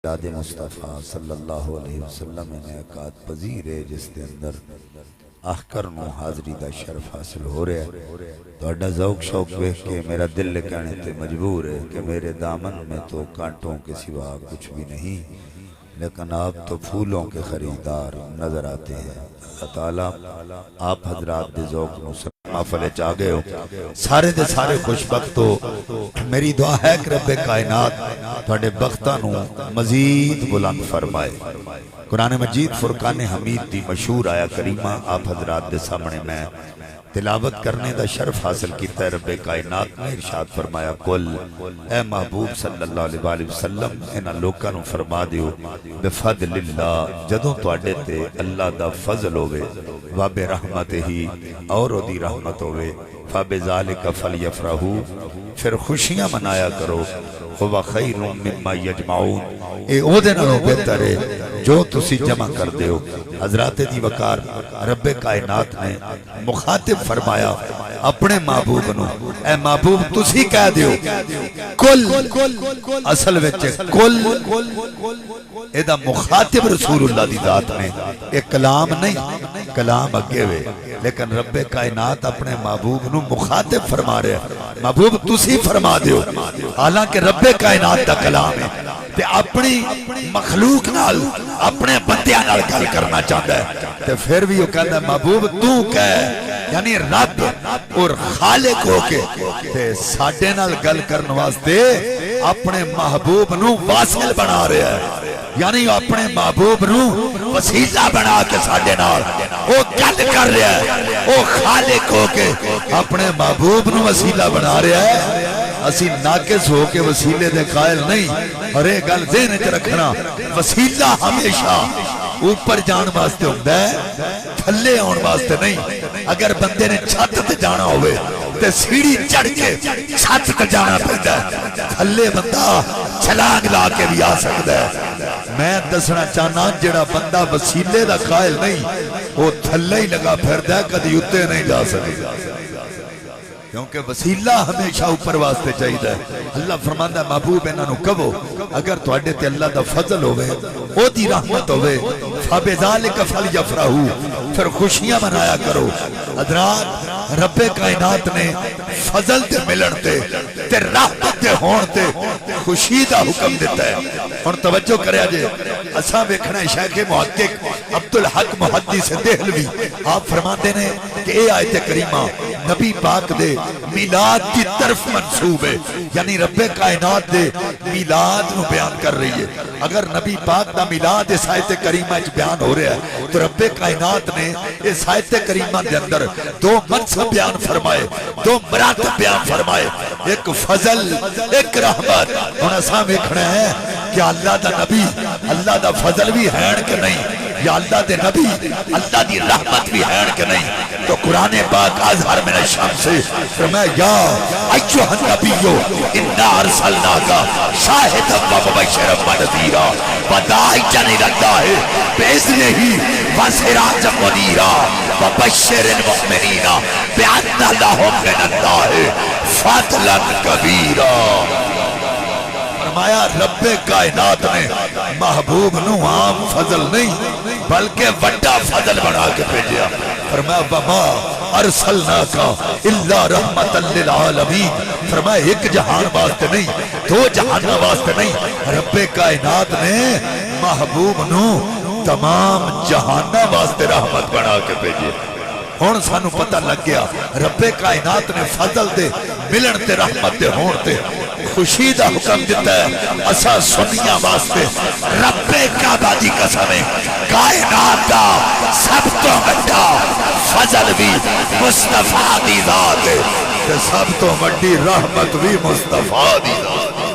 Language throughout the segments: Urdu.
میلاد مصطفیٰ صلی اللہ علیہ وسلم انعقاد پذیر ہے جس کے اندر آخر نو حاضری دا شرف حاصل ہو رہا ہے۔ تو ذوق شوق دیکھ کے میرا دل کہنے تے مجبور ہے کہ میرے دامن میں تو کانٹوں کے سوا کچھ بھی نہیں، لیکن آپ تو پھولوں کے خریدار نظر آتے ہیں۔ اللہ تعالیٰ آپ حضرات دے ذوق نو محفل چاہ گئے ہو، سارے دے سارے خوشبخت ہو۔ میری دعا ہے کہ رب کائنات تھوڑے بختاں نو مزید بلند فرمائے۔ قرآن مجید فرقان حمید دی مشہور آیا کریمہ آپ حضرات دے سامنے میں تلاوت کرنے دا شرف حاصل کیتا ہے۔ رب کائنات نے ارشاد فرمایا قل اے محبوب صلی اللہ علیہ وسلم انہاں لوکاں نو فرما دیو بفضل اللہ جدوں تواڈے تے اللہ دا فضل ہوے وبرحمتہ ہی اور دی رحمت ہوے فبذالک فلیفرحوا پھر خوشیاں منایا کرو ہوا خیر مما یجمعون اے او دے نالوں بہتر ہے جو تسی جمع کر دیو۔ حضرات دی وقار رب کائنات نے مخاطب فرمایا اپنے محبوب نو اے محبوب تسی کہہ دیو کل، اصل وچ کل اے دا مخاطب رسول اللہ دی ذات نے، اے کلام نہیں، کلام اگے وے، لیکن رب کائنات اپنے محبوب نو مخاطب فرما رہے ہیں محبوب تسی فرما دیو، حالانکہ رب کائنات دا کلام ہے تے اپنی مخلوق نال اپنے بندیاں نال گل کرنا چاہتا ہے تے پھر بھی وہ کہتا ہے محبوب تو کہہ، یعنی رب اور خالق ہو کے تے ساڈے نال گل کرن واسطے اپنے محبوب نو واصل بنا رہا ہے، یعنی اپنے محبوب نو وسیلہ بنا کے ساڈے نال وہ گل کر رہا ہے، وہ خالق ہو کے اپنے محبوب نو وسیلہ بنا رہا ہے۔ اسی ناقص ہو کے وسیلے دے قائل نہیں، اور ایک گل ذہن وچ رکھنا وسیلہ ہمیشہ اوپر جان واسطے ہوندا ہے، تھلے آن واسطے نہیں۔ اگر بندے نے چھت تے جانا ہوئے تے سیڑھی چڑھ کے چھت تے جانا پیندا ہے، تھلے بندہ چھلانگ لا کے بھی آ سکتا ہے۔ میں دسنا چاہنا جڑا بندہ وسیلے دا قائل نہیں وہ تھلے ہی لگا پھردا ہے، کدی اُتے نہیں جا سکتا، کیونکہ وسیلہ ہمیشہ اوپر واسطے چاہیے۔ اللہ فرماندا ہے محبوب انہاں نو کہو اگر تواڈے تے اللہ دا فضل ہوے او دی رحمت ہوے فبذالک فلیفرحوا پھر خوشیاں منایا کرو۔ حضرات رب کائنات نے فضل تے ملن تے رحمت تے ہون تے خوشی دا حکم دیتا ہے۔ ہن توجہ کریا جے، اساں ویکھنا ہے شیخ محقق عبدالحق محدث دہلوی آپ فرماندے نے کہ اے آیت کریمہ نبی پاک دے میلاد کی طرف منصوب ہے، یعنی رب کائنات دے میلاد نو بیان کر رہی ہے۔ اگر نبی پاک دا میلاد اس آیت کریمہ اچ بیان ہو رہا ہے تو رب کائنات نے اس آیت کریمہ دے اندر دو منصب بیان فرمائے، دو مراتب بیان فرمائے، ایک فضل ایک رحمت۔ ہن اساں ویکھنا ہے کہ اللہ دا نبی اللہ دا فضل بھی ہے کہ نہیں، یا اللہ دے نبی اللہ دی رحمت بھی ہے کہ نہیں۔ تو قرآن پاک اظہر من الشمس فرمایا یا ایھا النبی انا ارسلناک شاہدا و مبشرا و نذیرا وداعیا الی اللہ باذنہ وسراجا منیرا وبشر المؤمنین بان لهم من اللہ فضلا کبیرا۔ فرمایا رب کائنات نے محبوب نو عام فضل نہیں بلکہ وڈا فضل بنا کے بھیجا۔ فرمایا وما ارسلناک الا رحمتا للعالمین، فرمایا ایک جہان واسطے نہیں، دو جہان واسطے نہیں، رب کائنات نے محبوب نو تمام جہان واسطے رحمت بنا کے بھیجے۔ ہون سانو پتہ لگ گیا رب کائنات نے فضل دے ملن تے رحمت دے ہون تے خوشی دا حکم دیتا ہے۔ اسا سنیاں واسطے رب کعبہ دی قسم ہے کائنات دا سب تو بڑا فضل بھی مصطفیٰ دی ذات ہے تے سب تو بڑی رحمت بھی مصطفیٰ دی ذات ہے۔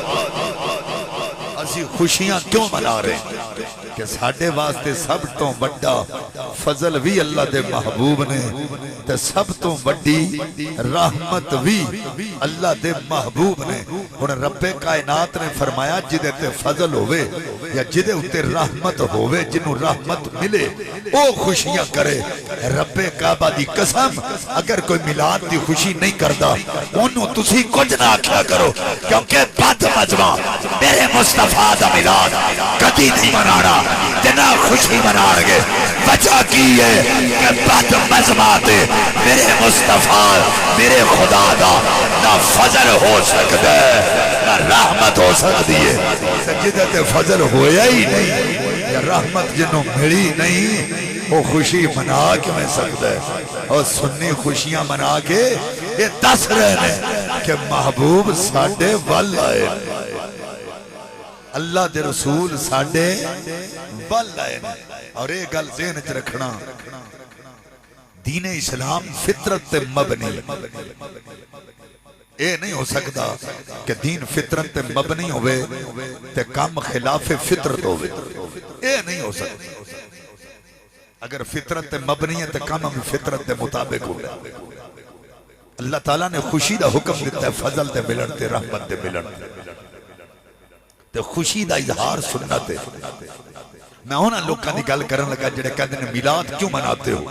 اسی خوشیاں کیوں منا رہے ہیں؟ کہ ساڈے واسطے سب تو بڑا فضل بھی اللہ دے محبوب نے تے سب تو بڑی رحمت بھی اللہ دے محبوب نے. ہن رب کائنات نے فرمایا جدے تے فضل ہوئے یا جدے اتے رحمت ہوئے جنوں رحمت ملے او خوشیاں کرے. رب کعبہ دی قسم اگر کوئی میلاد دی خوشی نہیں کردا انہوں تسی کچھ نہ آکھیا کرو کیونکہ بد مجمع میرے مصطفیٰ دا میلاد کدی نہیں منانا جنا خوشی منان گے. وجہ کی ہے کہ بد مجمع تے میرے مصطفیٰ میرے خدا دا نہ فضل ہو سکتا ہے نہ رحمت ہو سکتی ہے. سجدہ فضل ہویا ہی نہیں یا رحمت جنہوں ملی نہیں وہ خوشی منا کے میں سکتا ہے. اور سنی خوشیاں منا کے یہ دس رہے ہیں کہ محبوب ساڑھے وال آئے اللہ دے رسول ساڑھے وال آئے. اور ایک گل ذہن چ رکھنا دین اسلام فطرت تے مبنی اے نہیں ہو سکتا کہ دین فطرت تے مبنی ہوئے تے کام خلاف فطرت ہوئے. اے نہیں ہو سکتا. اگر فطرت تے مبنی ہے تے کام بھی فطرت تے مطابق ہوئے. اللہ تعالیٰ نے خوشی دا حکم دیتا ہے فضل تے ملن تے رحمت تے ملن تے خوشی دا اظہار سنت ہے. میں ہونا لوگاں دی گل کرن لگا جڑے کہتے ہیں میلاد کیوں مناتے ہو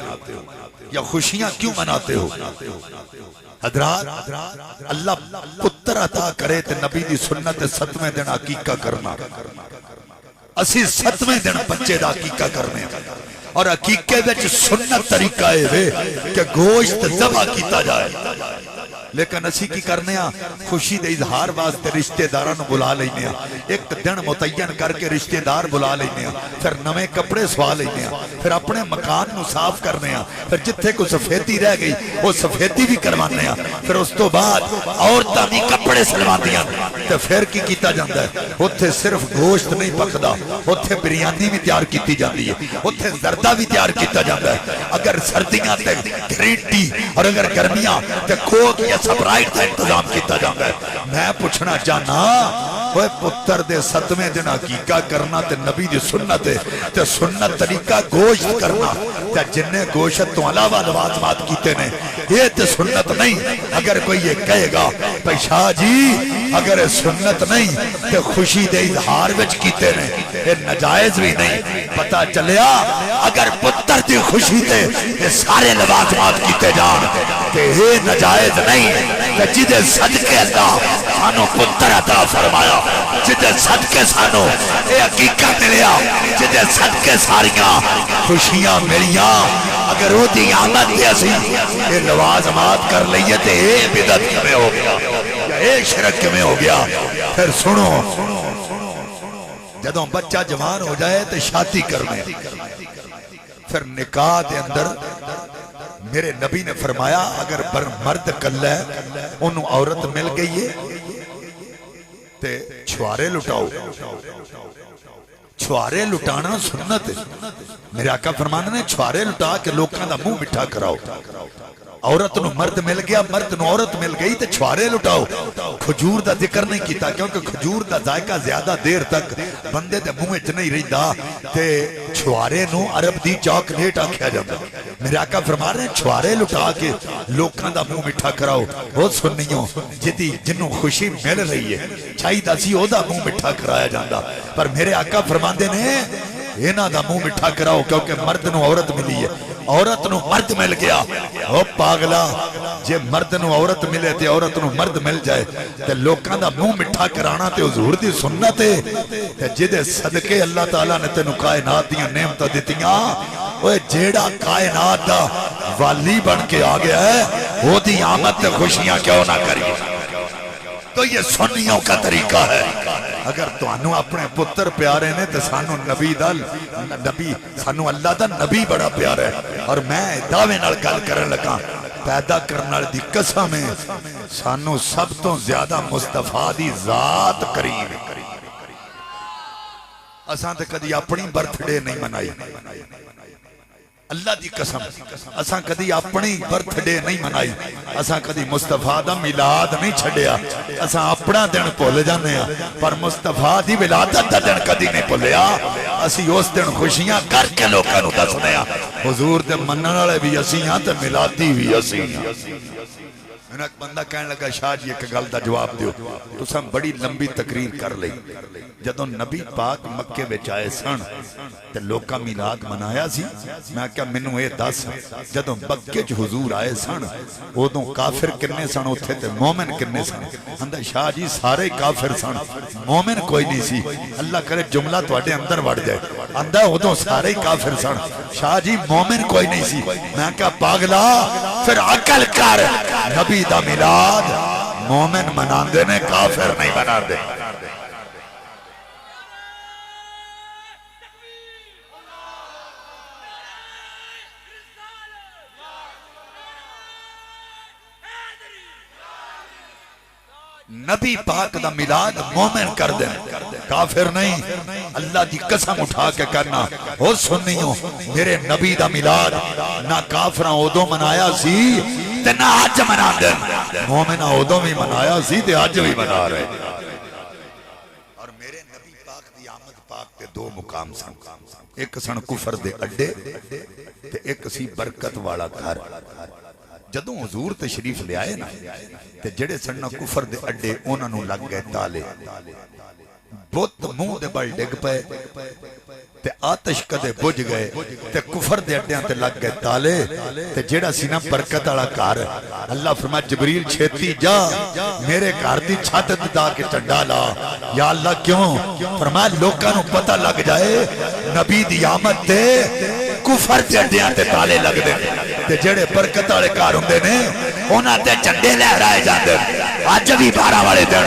یا خوشیاں کیوں مناتے ہو. حضرات اللہ پتر عطا کرے تے نبی دی سنت 7ویں دن عقیقہ کرنا. اسی 7ویں دن بچے دا عقیقہ کرنے اور عقیقے وچ سنت طریقہ ہے کہ گوشت ذبح کیتا جائے. لیکن اسی کی کرنے ہاں خوشی دے اظہار واسطے رشتہ داراں نوں بلا لینے ہاں. ایک دن متعین کر کے رشتہ دار بلا لینے ہاں. پھر نویں کپڑے سوا لینے ہاں. پھر اپنے مکان نوں صاف کرنے ہاں. پھر جتھے کوئی سفیدی رہ گئی وہ سفیدی بھی کروانے ہاں. پھر اس تو بعد عورتاں بھی کپڑے سلواندیاں. تے پھر کی کیتا جاندا ہے اوتھے صرف گوشت نہیں پکدا اوتھے بریانی بھی تیار کیتی جاندی ہے. اوتھے زردہ بھی تیار کیتا جاندا ہے. اگر سردیاں تے گرین ٹی اور اگر گرمیاں تے کوک یا سپرائٹ کا انتظام کیتا جاتا ہے. میں پوچھنا چاہنا اوے پتر دے 7ویں دن عقیقہ کرنا تے نبی دی سنت ہے تے سنت طریقہ گوشت کرنا تے جننے گوشت تو علاوہ لوازمات کیتے نے یہ تے سنت نہیں. اگر کوئی یہ کہے گا بھائی شاہ جی اگر سنت نہیں تے خوشی دے اظہار وچ کیتے نے یہ نجائز بھی نہیں. پتہ چلیا اگر پتر دی خوشی تے یہ سارے لوازمات کیتے جان تے یہ نجائز نہیں. کہ جدے صدقے اللہ سانو پتر عطا فرمایا جدے صدقے سانو اے عقیقہ ملیا جدے صدقے ساریاں خوشیاں ملیاں اگر وہ دی آمد دے اسی یہ لوازمات کر لئیے تے اے بدعت میں ہو گیا یا اے شرک میں ہو گیا. پھر سنو جدوں بچہ جوان ہو جائے تے شادی کرنے پھر نکاح دے اندر میرے نبی نے فرمایا اگر مرد کل ہے انہوں عورت مل گئی ہے تے چھوارے لٹاؤ. چھوارے لٹانا سنت ہے. میرے آقا فرمانے نے چھوارے لٹا کے لوکاں دا منہ مٹھا کراؤ. عورت نو مرد مل گیا مرد نو عورت مل گئی تے چھوارے لٹاؤ. کھجور دا ذکر نہیں کیتا کیونکہ کھجور دا ذائقہ زیادہ دیر تک بندے دے منہ وچ نہیں رہندا تے چھوارے نو عرب دی چاکلیٹ آکھیا جاندا. میرے آقا فرما رہے ہیں چھوارے لٹا کے لوکاں دا منہ مٹھا کراؤ. وہ سنیوں جدی جنوں خوشی مل رہی ہے چاہیے سی او دا منہ مٹھا کرایا جاندا پر میرے آقا فرماندے نے اینا دا منہ مٹھا کراؤ کیونکہ مرد نو عورت ملی ہے عورت نو مرد مل گیا. او پاگلا جے مرد نو عورت ملے تے عورت نو مرد مل جائے تے لوکاں دا منہ مٹھا کرانا تے حضور دی سنت ہے تے جدے صدقے اللہ تعالیٰ نے تینوں کائنات دیاں نعمتاں دتیاں اوے جیڑا کائنات دا والی بن کے آ گیا ہے وہ دی آمد تے خوشیاں کیوں نہ کریے. تو یہ سنیوں کا طریقہ ہے. اگر تو انہوں اپنے پتر پیارے نے تو سانو نبی سانو اللہ دا نبی بڑا پیارا ہے. اور میں دعوے نال گل کرن لگا پیدا کرنا دی قسم ہے سانو سب تو زیادہ مصطفیٰ دی ذات قریب ہے. اساں تے کدی اپنی برتھ ڈے نہیں منائی اللہ دی قسم اساں کدی اپنی برتھ ڈے نہیں منائی اساں کدی مصطفیٰ دا میلاد نہیں چھڑیا اساں اپنا دن بھول جانے ہیں پر مصطفیٰ دی ولادت دا دن کدی نہیں بھولیا. اسی اس دن خوشیاں کر کے لوگوں کو دسنے ہاں حضور دے منن والے بھی اسی ہاں تے میلادی بھی اسی ہاں میں ایک بندہ کہنے لگا شاہ جی ایک گل دا جواب دیو تو سم بڑی لمبی تقریر کر لئی جدوں نبی پاک مکے وچ آئے سن تے لوکاں میلاد منایا سی میں کہا مینوں اے دس جدوں مکے چ حضور آئے سن اودوں کافر کنے سن اوتھے تے مومن کنے سن آندا شاہ جی سارے کافر سن مومن کوئی نہیں سی اللہ کرے جملہ تواڈے اندر وڑ جائے آندا اودوں سارے کافر سن شاہ جی مومن کوئی نہیں سی میں کہا پاگلا پھر عقل کر نبی دا میلاد مومن مناندے نے کافر نہیں مناندے نبی پاک دا میلاد مومن کر دیں کافر نہیں اللہ دی قسم اٹھا کے کرنا ہو سنیوں میرے نبی دا میلاد نہ کافراں اودوں منایا سی تے نہ آج منا دیں مومنہ اودوں بھی منایا سی تے آج بھی منا رہے اور میرے نبی پاک دی آمد پاک تے دو مقام سن ایک سن کفر دے اڈے تے ایک سی برکت والا گھر جدوں حضور تشریف لے آئے نا تے جڑے سننا کفر دے اڈے انہاں نوں لگ گئے تالے بت منہ دے بل ڈگ پے تے آتش کدے بجھ گئے تے کفر دے اڈیاں تے لگ گئے تالے تے جڑا سی نا برکت والا گھر اللہ فرمایا جبریل چھتی جا میرے گھر دی چھت دا کے ٹنڈا لا یا اللہ کیوں فرمایا لوکاں نوں پتہ لگ جائے نبی دی آمد تے کفر دے اڈیاں تے تالے لگ دے تے جڑے برکت والے گھر ہوندے نے انہاں تے جھنڈے لہرائے جاندے اج بھی 12 والے دن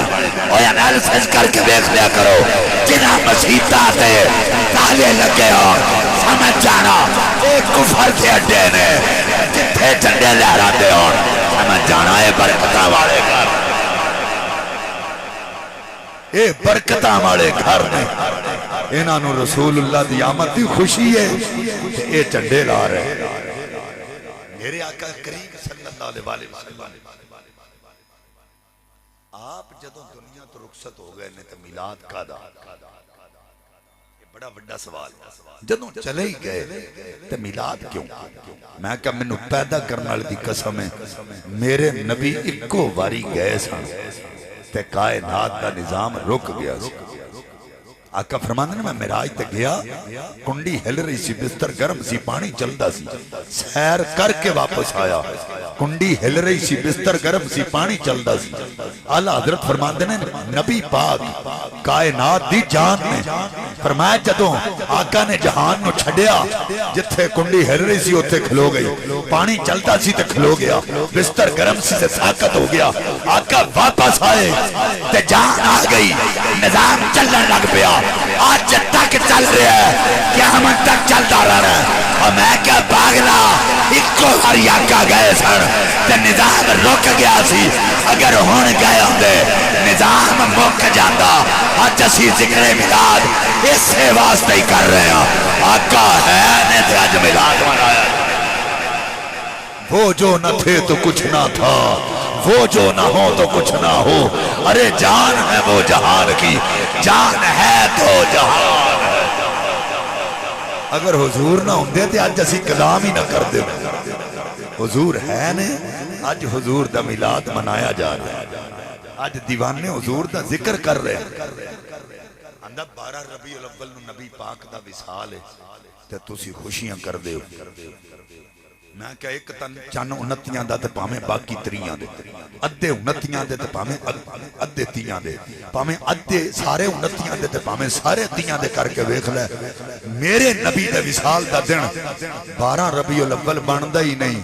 او انالیسس کر کے دیکھ لیا کرو جنہاں مسیحاں تے تالے لگے ہو سمجھ جانا اے کفر دے اڈے نے جتھے جھنڈے لہراتے ہو سمجھ جانا اے برکتاں والے گھر اے برکتاں والے گھر نے انہاں نوں رسول اللہ دی آمد دی خوشی ہے تے اے جھنڈے لا رہے میرے آقا کریم صلی اللہ علیہ وسلم آپ جدوں دنیا تو رخصت ہو گئے نے تے میلاد کا دا یہ بڑا بڑا سوال جدوں چلے ہی گئے تے میلاد کیوں میں کہا مینوں پیدا کرنے والی دی قسم ہے میرے نبی اکو واری گئے سن تے کائنات دا نظام رک گیا سی آقا فرماندے نے میں معراج تے گیا کنڈی ہل رہی سی بستر گرم سی پانی چلدا سی سیر کر کے واپس آیا کنڈی ہل رہی سی بستر گرم سی پانی چلدا سی اعلی حضرت فرماندے نے نبی پاک کائنات دی جان نے فرمایا جدوں آقا نے جہان نو چھڈیا جتھے کنڈی ہل رہی سی اوتھے کھلو گئی پانی چلدا سی تے کھلو گیا بستر گرم سی تے ساکت ہو گیا آقا واپس آئے تے جان آ گئی نظام چلنے لگ پیا آج تک چل رہا ہے قیامت تک چلتا رہنا ہے اور میں کیا باغلا اکو باری آقا گئے سن تے نظام رک گیا سی اگر ہون گئے ہوندے نظام مک جاتا آج اسی ذکر میلاد اس سے واسطہ ہی کر رہے ہیں آقا ہے نے تے آج میلاد منایا وہ جو نہ تھے تو کچھ نہ تھا وہ جو نہ ہو تو کچھ نہ ہو ارے جان ہے وہ جہان کی جان ہے تو جہان ہے اگر حضور نہ ہوندے تے آج اسی کلام ہی نہ کر دے حضور ہے نے آج حضور دا میلاد منایا جا رہا ہے آج دیوانے حضور دا ذکر کر رہے ہیں اندہ 12 ربیع الاول نو نبی پاک دا وصال ہے تے تسی خوشیاں کر دے میں کہا ایک تن چن 29 دا تے پاویں باقی 30 دے ادھے 29 دے تے پاویں ادھے 30 دے پاویں ادھے سارے 29 دے تے پاویں سارے 30 دے کر کے ویکھ لے میرے نبی دے وصال دا دن 12 ربیع الاول بندا ہی نہیں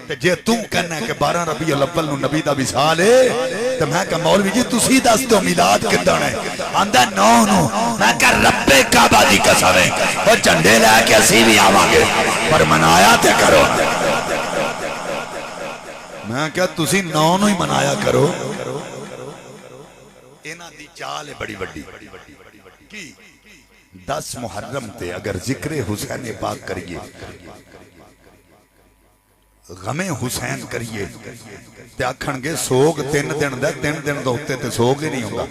تے جے تو کہنا ہے کہ 12 ربیع الاول نو نبی دا وصال ہے تے میں کہا مولوی جی تسی دس دو میلاد کدن ہے آندا 9 نو میں کہا رب کعبہ دی قسم ہے او جھنڈے لے کے اسی بھی آواں گے پر منایا تے کرو میں کہا تسی 9 نو ہی منایا کرو انہاں دی چال ہے بڑی بڑی کی 10 محرم تے اگر ذکر حسین پاک کریے غم حسین کریے تے آکھن گے سوگ 3 دن دا 3 دن دا ہوتے تے سوگ ہی نہیں ہوگا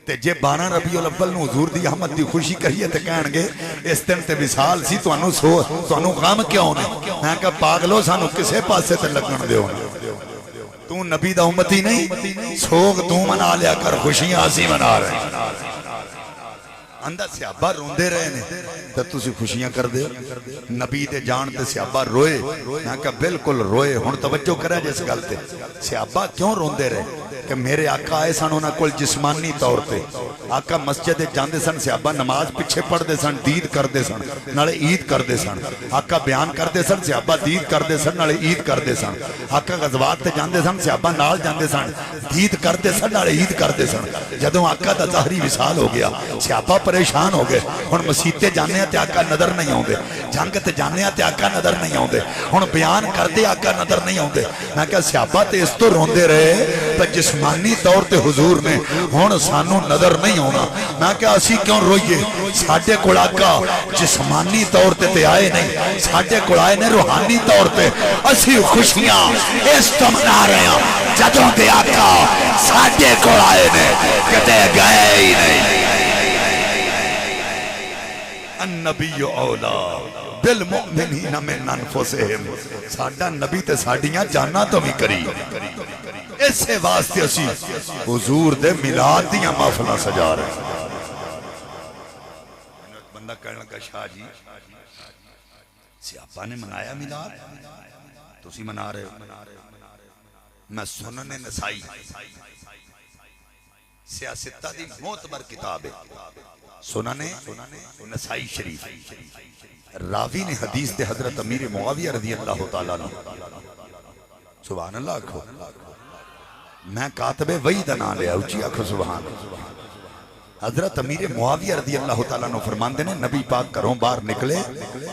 تے جے 12 ربیع الاول نو حضور دی آمد دی خوشی کریے تے کہن گے اس دن تے وصال سی تانوں غم کیوں نے؟ میں کہا پاگلو سانو کسے پاسے تے لگن دیو تو نبی دا امتی نہیں، سوگ تو منا لیا کر، خوشیاں اسی منا رہے ہیں۔ اندر صحابہ روندے رہے نے تو تسی خوشیاں کر دے نبی دے جان تے صحابہ روئے، میں کہا بالکل روئے۔ ہن توجہ کرے جس گل تے صحابہ کیوں روندے رہے کہ میرے آقا آئے سن انہاں کول جسمانی طور تے، آقا مسجد جاندے سن، صحابہ نماز پیچھے پڑھ دے سن، دید کر دے سن نالے عید کر دے سن، آقا بیان کر دے سن، صحابہ دید کر دے سن نالے عید کر دے سن، آقا غزوات تے جاندے سن، صحابہ نال جاندے سن، دید کر دے سن نالے عید کر دے سن۔ جدوں آقا دا ظاہری وصال ہو گیا صحابہ پریشان ہو گئے، ہن مسیتے جانے تے آقا نظر نہیں آوندے، جنگ تے جانے تے آقا نظر نہیں آوندے، ہن بیان کردے آقا نظر نہیں آوندے۔ میں کہا صحابہ تے اس تو روندے رہے تے جسمانی طور تے حضور نے ہن سانو نظر نہیں آنا۔ میں کہا اسی کیوں روئیے؟ ساڈے کول آقا جسمانی طور تے آئے نہیں، ساڈے کول آئے نے روحانی طور تے، اسی خوشیاں اس تو منا رہے ہیں جدوں دے آقا ساڈے کول آئے نے، کتے گئے ہی نہیں۔ النبی اولا بالمؤمنین من انفسہم، ساڈا نبی تے ساڈیاں جاناں تو بھی کری، اسے واسطے اسی حضور دے میلاد دیاں محفلاں سجا رہے ہیں۔ بندہ کہنے لگا شاہ جی صحابہ نے منایا میلاد، تسی منا رہے ہو؟ میں سنن نسائی سیاستہ دی معتبر کتاب ہے، سنن نسائی شریف، راوی نے حدیث دے حضرت امیر معاویہ رضی اللہ تعالیٰ عنہ، سبحان اللہ کھو، میں کاتب وحی دا نام لیا اچھی آکھو سبحان اللہ۔ حضرت امیر معاویہ رضی اللہ تعالیٰ عنہ فرماندے نے نبی پاک کروں باہر نکلے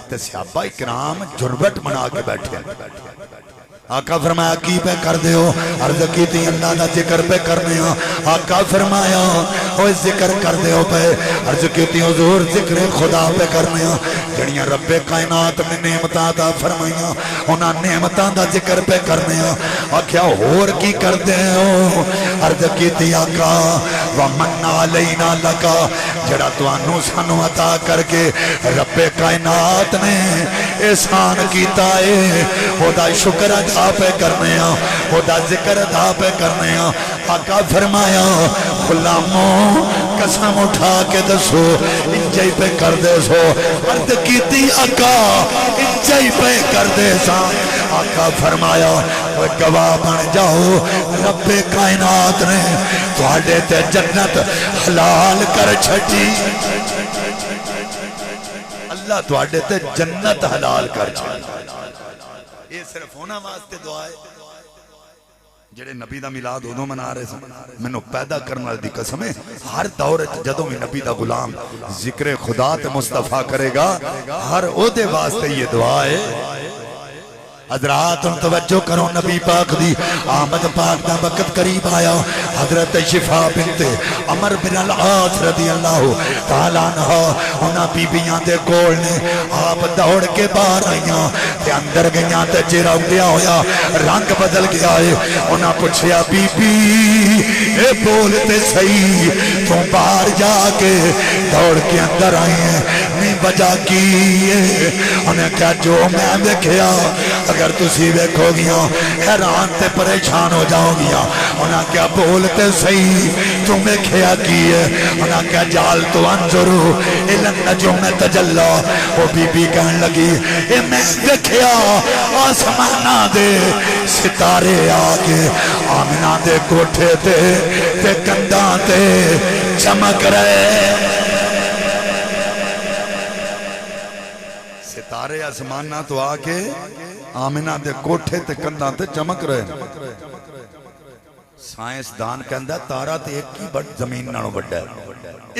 تے صحابہ اکرام جربت منا کے بیٹھے، آقا فرمایا کی پہ کر دے ہو؟ عرض کی تھی اللہ دا ذکر پہ کرنے ہو۔ آقا فرمایا وہ ذکر کر دے ہو پہ، عرض کی تھی حضور ذکر خدا پہ کرنے ہو، جڑیاں رب کائنات میں نعمتاں دا فرمائیاں انہاں نعمتاں دا ذکر پہ کرنے ہو۔ آکھیا ہور کی کر دے ہو؟ عرض کی تھی آقا وَمَنَّ عَلَيْنَا لَكَا، جڑا توانو سانو عطا کر کے رب کائنات نے احسان کیتا ہے، وہ دا شکر ادا پہ کرنے ہیں، وہ دا ذکر ادا پہ کرنے ہیں۔ آقا فرمایا غلاموں قسم اٹھا کے دسو انجائی پہ کر دے سو؟ عرض کی تھی آقا انجائی پہ کر دے سا۔ آقا فرمایا وہ گواہ بن جاؤ رب کائنات نے تواڈے تے جنت حلال کر چھٹی، اللہ تواڈے تے جنت حلال کر چھٹی۔ یہ صرف ہونا واسطے دعا ہے جڑے نبی دا میلاد ادوں منا رہے سن، مینوں پیدا کرنے والی دی قسم ہے ہر دور جدوں بھی نبی دا غلام ذکر خدا تے مصطفیٰ کرے گا ہر او دے واسطے یہ دعا ہے۔ حضرات ان توجہ کرو، نبی پاک دی آمد پاک دا وقت قریب آیا، حضرت شفا بنت عمر بن العاص رضی اللہ تعالیٰ عنہ انہاں بی بیاں دے کول نے، آپ دوڑ کے باہر آئیاں تے اندر گئیاں تے چہرہ اگیا ہویا رنگ بدل گیا ہے۔ انہاں پوچھیا بی بی اے بولتے صحیح تو باہر جا کے دوڑ کے اندر آئی ہیں، نہیں وجہ کی ہے؟ انہیں کہا جو میں دیکھیا اگر تسی دیکھو گیا حیران تے پریشان ہو جاؤ گیا۔ انہاں کیا بولتے صحیح تمہیں کیا کی ہے؟ انہاں کیا جال تو انظرو الن نجوم تجلا، وہ بی بی کہنے لگی اے میں دیکھیا آسمانہ دے ستارے آگے آمنہ دے کوٹھے تے کنداں تے چمک رہے، ستارے آسمانہ تو آکے آمنہ دے کوٹھے تے کنداں تے چمک رہے۔ سائنس دان کہندہ تارا تے ایک ہی زمین نالوں بڑھا ہے،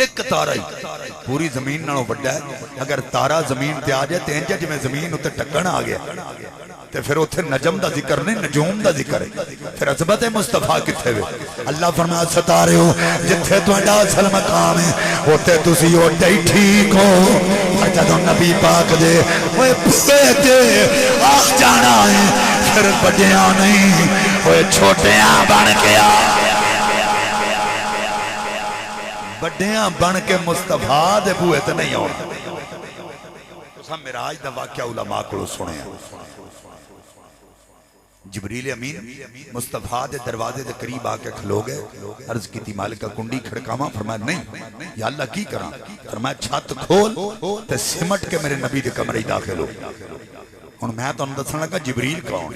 ایک تارا ہی پوری زمین نالوں بڑھا ہے۔ اگر تارا زمین تے آ جائے تے انجا جی میں زمین اتے ٹکن آ گیا تے پھر اتھے نجم دا ذکر نہیں نجوم دا ذکر ہے، پھر عظمت مصطفیٰ کتھے ہوئے؟ اللہ فرمایا ستارے ہو جتھے تواڈا اصل مقام ہے اوتے تسی اوٹے ہی ٹھیک ہو۔ پر جدوں نبی پاک دے اوے بھوے تے آ جانا ہے پھر بڑیاں نہیں اوے چھوٹیاں بن گیا۔ بڑیاں بن کے مصطفیٰ دے بوئے تے نہیں آنا تساں معراج دا واقعہ علماء کو سنے جبریل امین مصطفیٰ دے دروازے دے قریب آ کے کھلو گئے عرض کی تھی مالکہ کنڈی کھڑکاواں فرمایا نہیں یا اللہ کی کراں فرمایا چھت کھول تے سمٹ کے میرے نبی دے کمرے داخل ہو ہن میں تو دسن لگا جبریل کون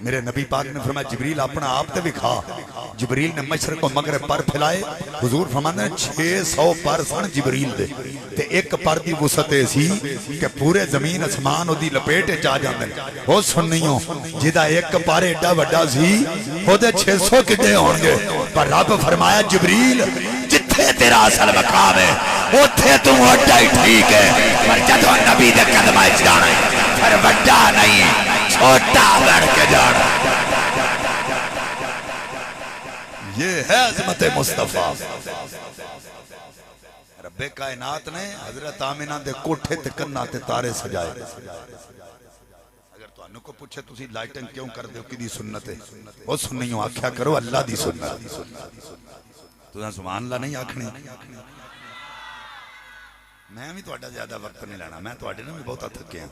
میرے نبی پاک نے فرمایا جبریل اپنا آپ تے بھی کھا جبریل نے مشرق و مغرب پر پھیلائے حضور فرماتے ہیں 600 پر سن جبریل دے تے ایک پر دی وسعت سی کہ پورے زمین اسمان او دی لپیٹ چا جاندے او سنیوں جدا ایک پر ایڈا وڈا سی او دے 600 کڈے ہون گے پر رب فرمایا جبریل جتھے تیرا اصل مقام ہے اوتھے تو اڈا ہی ٹھیک ہے پر جدوں نبی دے قدماں وچ جانا ہے پر وڈا نہیں چھوٹا بڑھ کے جانا یہ ہے عظمت مصطفیٰ رب کائنات نے حضرت آمینہ دے کوٹھے تے کناں تے تارے سجائے اگر تو انہوں کو پوچھے تسی لائٹنگ کیوں کر دے کی دی سنت ہے وہ سننیوں آکھیا کرو اللہ دی سنت تو سبحان اللہ نہیں آکھنی میں بھی تو اڈا زیادہ وقت نہیں لینا میں تو اڈے نے بھی بہت تھکے ہیں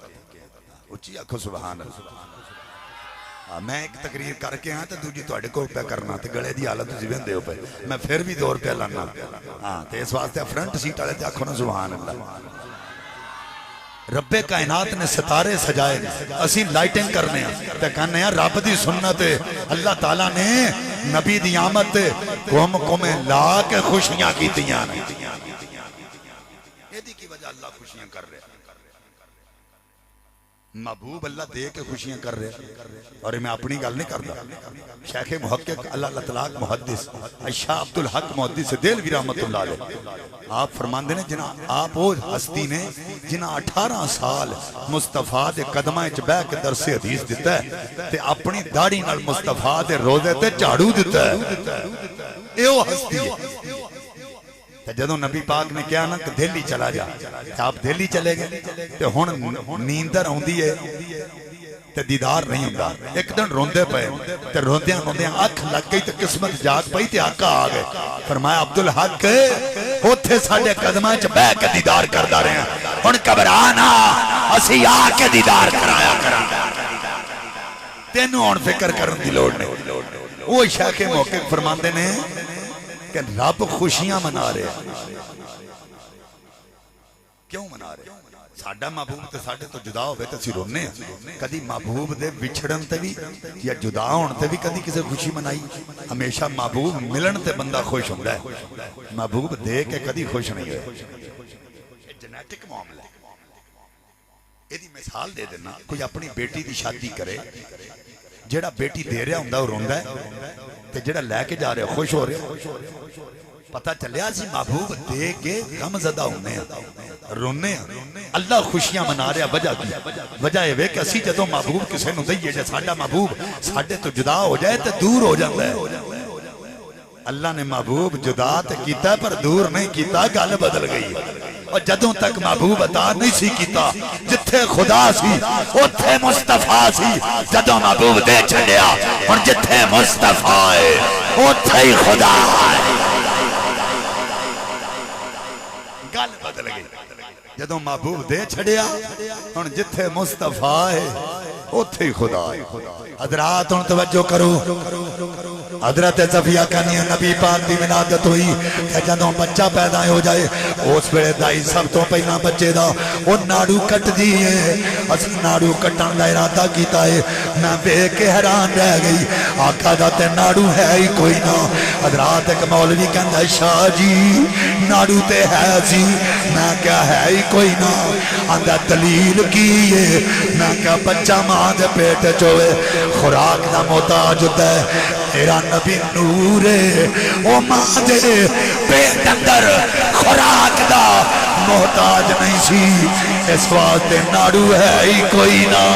اچھی آکھو سبحان اللہ میں ایک تقریر کر کے ہاں تو دوجی تو اڈے کو پہ کرنا تو گلے دی حالت تسی ویندے ہو پہ میں پھر بھی دور پہ لانا ہاں تو اس واسطے فرنٹ سیٹ والے تے آکھو نا سبحان اللہ رب کائنات نے ستارے سجائے اسی لائٹنگ کرنے ہیں تے کہنے ہیں رب دی سنت اللہ تعالیٰ نے نبی دی آمد قوم میں لا کے خوشیاں کیتیاں یہ کی وجہ اللہ خوشیاں کر رہے ہیں محبوب اللہ دے کے خوشیاں کر رہے اور میں اپنی گل نہیں کرتا شیخ محقق اللہ اطلاق محدث شاہ عبد الحق محدث دہلوی رحمت اللہ علیہ آپ فرماندے نے جنہاں آپ وہ ہستی نے جنہاں 18 سال مصطفیٰ دے قدمہ اچ بہ کے درس حدیث دیتا ہے تے اپنی داڑھی نال مصطفیٰ دے روزے تے جھاڑو دیتا ہے اے وہ ہستی ہے جدوں نبی پاک نے کہا نا کہ دہلی چلا جا آپ دہلی چلے گئے تے ہن نیندر ہوندی ہے تے دیدار نہیں ہوندا ایک دن روندے پئے تے روندیاں روندیاں اکھ لگ گئی تے قسمت جاگ پئی تے آقا آ گئے فرمایا عبدالحق اوتھے ساڈے قدماں وچ بیٹھ کے دیدار کردا رہے ہیں ہن گھبرا نہ اسی آ کے دیدار کرایا کراں تینوں ہن فکر کرن دی لوڑ نہیں وہ شیخ محقق فرماندے نے کہ رب خوشیاں منا رہے ہیں کیوں منا رہے ہیں ساڈا محبوب تے ساڈے تو جدا ہوئے تے اسی رونے ہیں کدی محبوب دے وچھڑن تے بھی یا جدا ہون تے بھی کدی کسے خوشی منائی ہمیشہ محبوب ملن تے بندہ خوش ہوندا ہے محبوب دے کے کدی خوش نہیں ہوئے جنیٹک معاملہ ہے ایدی مثال دے دینا کوئی اپنی بیٹی دی شادی کرے جیڑا بیٹی دے رہا ہوندا وہ روندا ہے تے جڑا لے کے جا رہے خوش ہو رہے پتہ چلیا سی محبوب دے کے غم زدہ ہونے ہیں رونے ہیں اللہ خوشیاں منا رہا وجہ کی وجہ ہے کہ اسی جدوں محبوب کسے نو دئیے جے ساڈا محبوب ساڈے تو جدا ہو جائے تے دور ہو جاتا ہے اللہ نے محبوب جدا تے کیتا پر دور نہیں کیتا گل بدل گئی اور جدوں تک محبوب عطا نہیں سی کیتا جتھے خدا سی اوتھے مصطفیٰ سی جدوں محبوب دے چھڑیا اور جتھے مصطفیٰ ہے اوتھے ہی خدا ہے گل بدل گئی جدوں محبوب دے چھڑیا اور جتھے مصطفیٰ ہے اوتھے ہی خدا ہے حضرات ان توجہ کرو حضرت صفیہ کہنی نبی پاک دی ولادت ہوئی کہ جدوں بچہ پیدا ہو جائے اس ویلے دائی سب تو پہلا بچے دا وہ ناڑو کٹ دیئے اسی ناڑو کٹن دا ارادہ کیتا ہے میں بے کے حیران رہ گئی آقا دا تے ناڑو ہے ہی کوئی نہ حضرات ایک مولوی کہندا شاہ جی ناڑو تے ہے سی میں کیا ہے ہی کوئی نہ آندہ دلیل کیے میں کیا بچہ ماں دے پیٹ چوئے خوراک دا محتاج ہوتا ہے تیرا نبی نور او ماں دے پیٹ اندر خوراک دا محتاج نہیں سی اس واسطے ناڑو ہے ہی کوئی نہ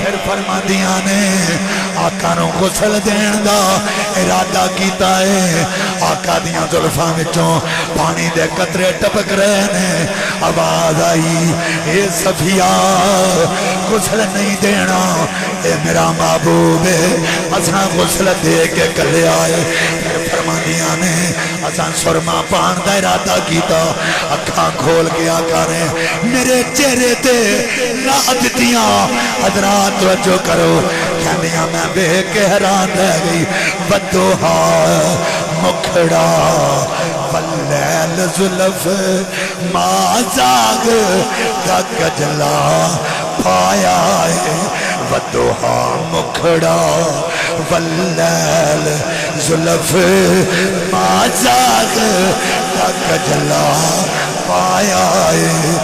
پھر فرماندیاں نے آقا نو غسل دین دا ارادہ کیتا ہے آقا دیاں زلفاں وچوں پانی دے قطرے ٹپک رہے نے آواز آئی اے صفیہ غسل نہیں دینا اے میرا محبوب ہے اساں غسل دے کے کلے آئے پھر بےمانیاں نے اساں سرما پان دا ارادہ کیتا اکھاں کھول کے آقا نے میرے چہرے تے لا دتیاں حضرات توجہ کرو کہندیاں میں دیکھ کے حیران رہ گئی بدوہا مکھڑا واللیل زلف ما زاغ دا کجلا پایا ہے ودوہا مکھڑا واللیل زلف ما زاغ دا کجلا پایا ہے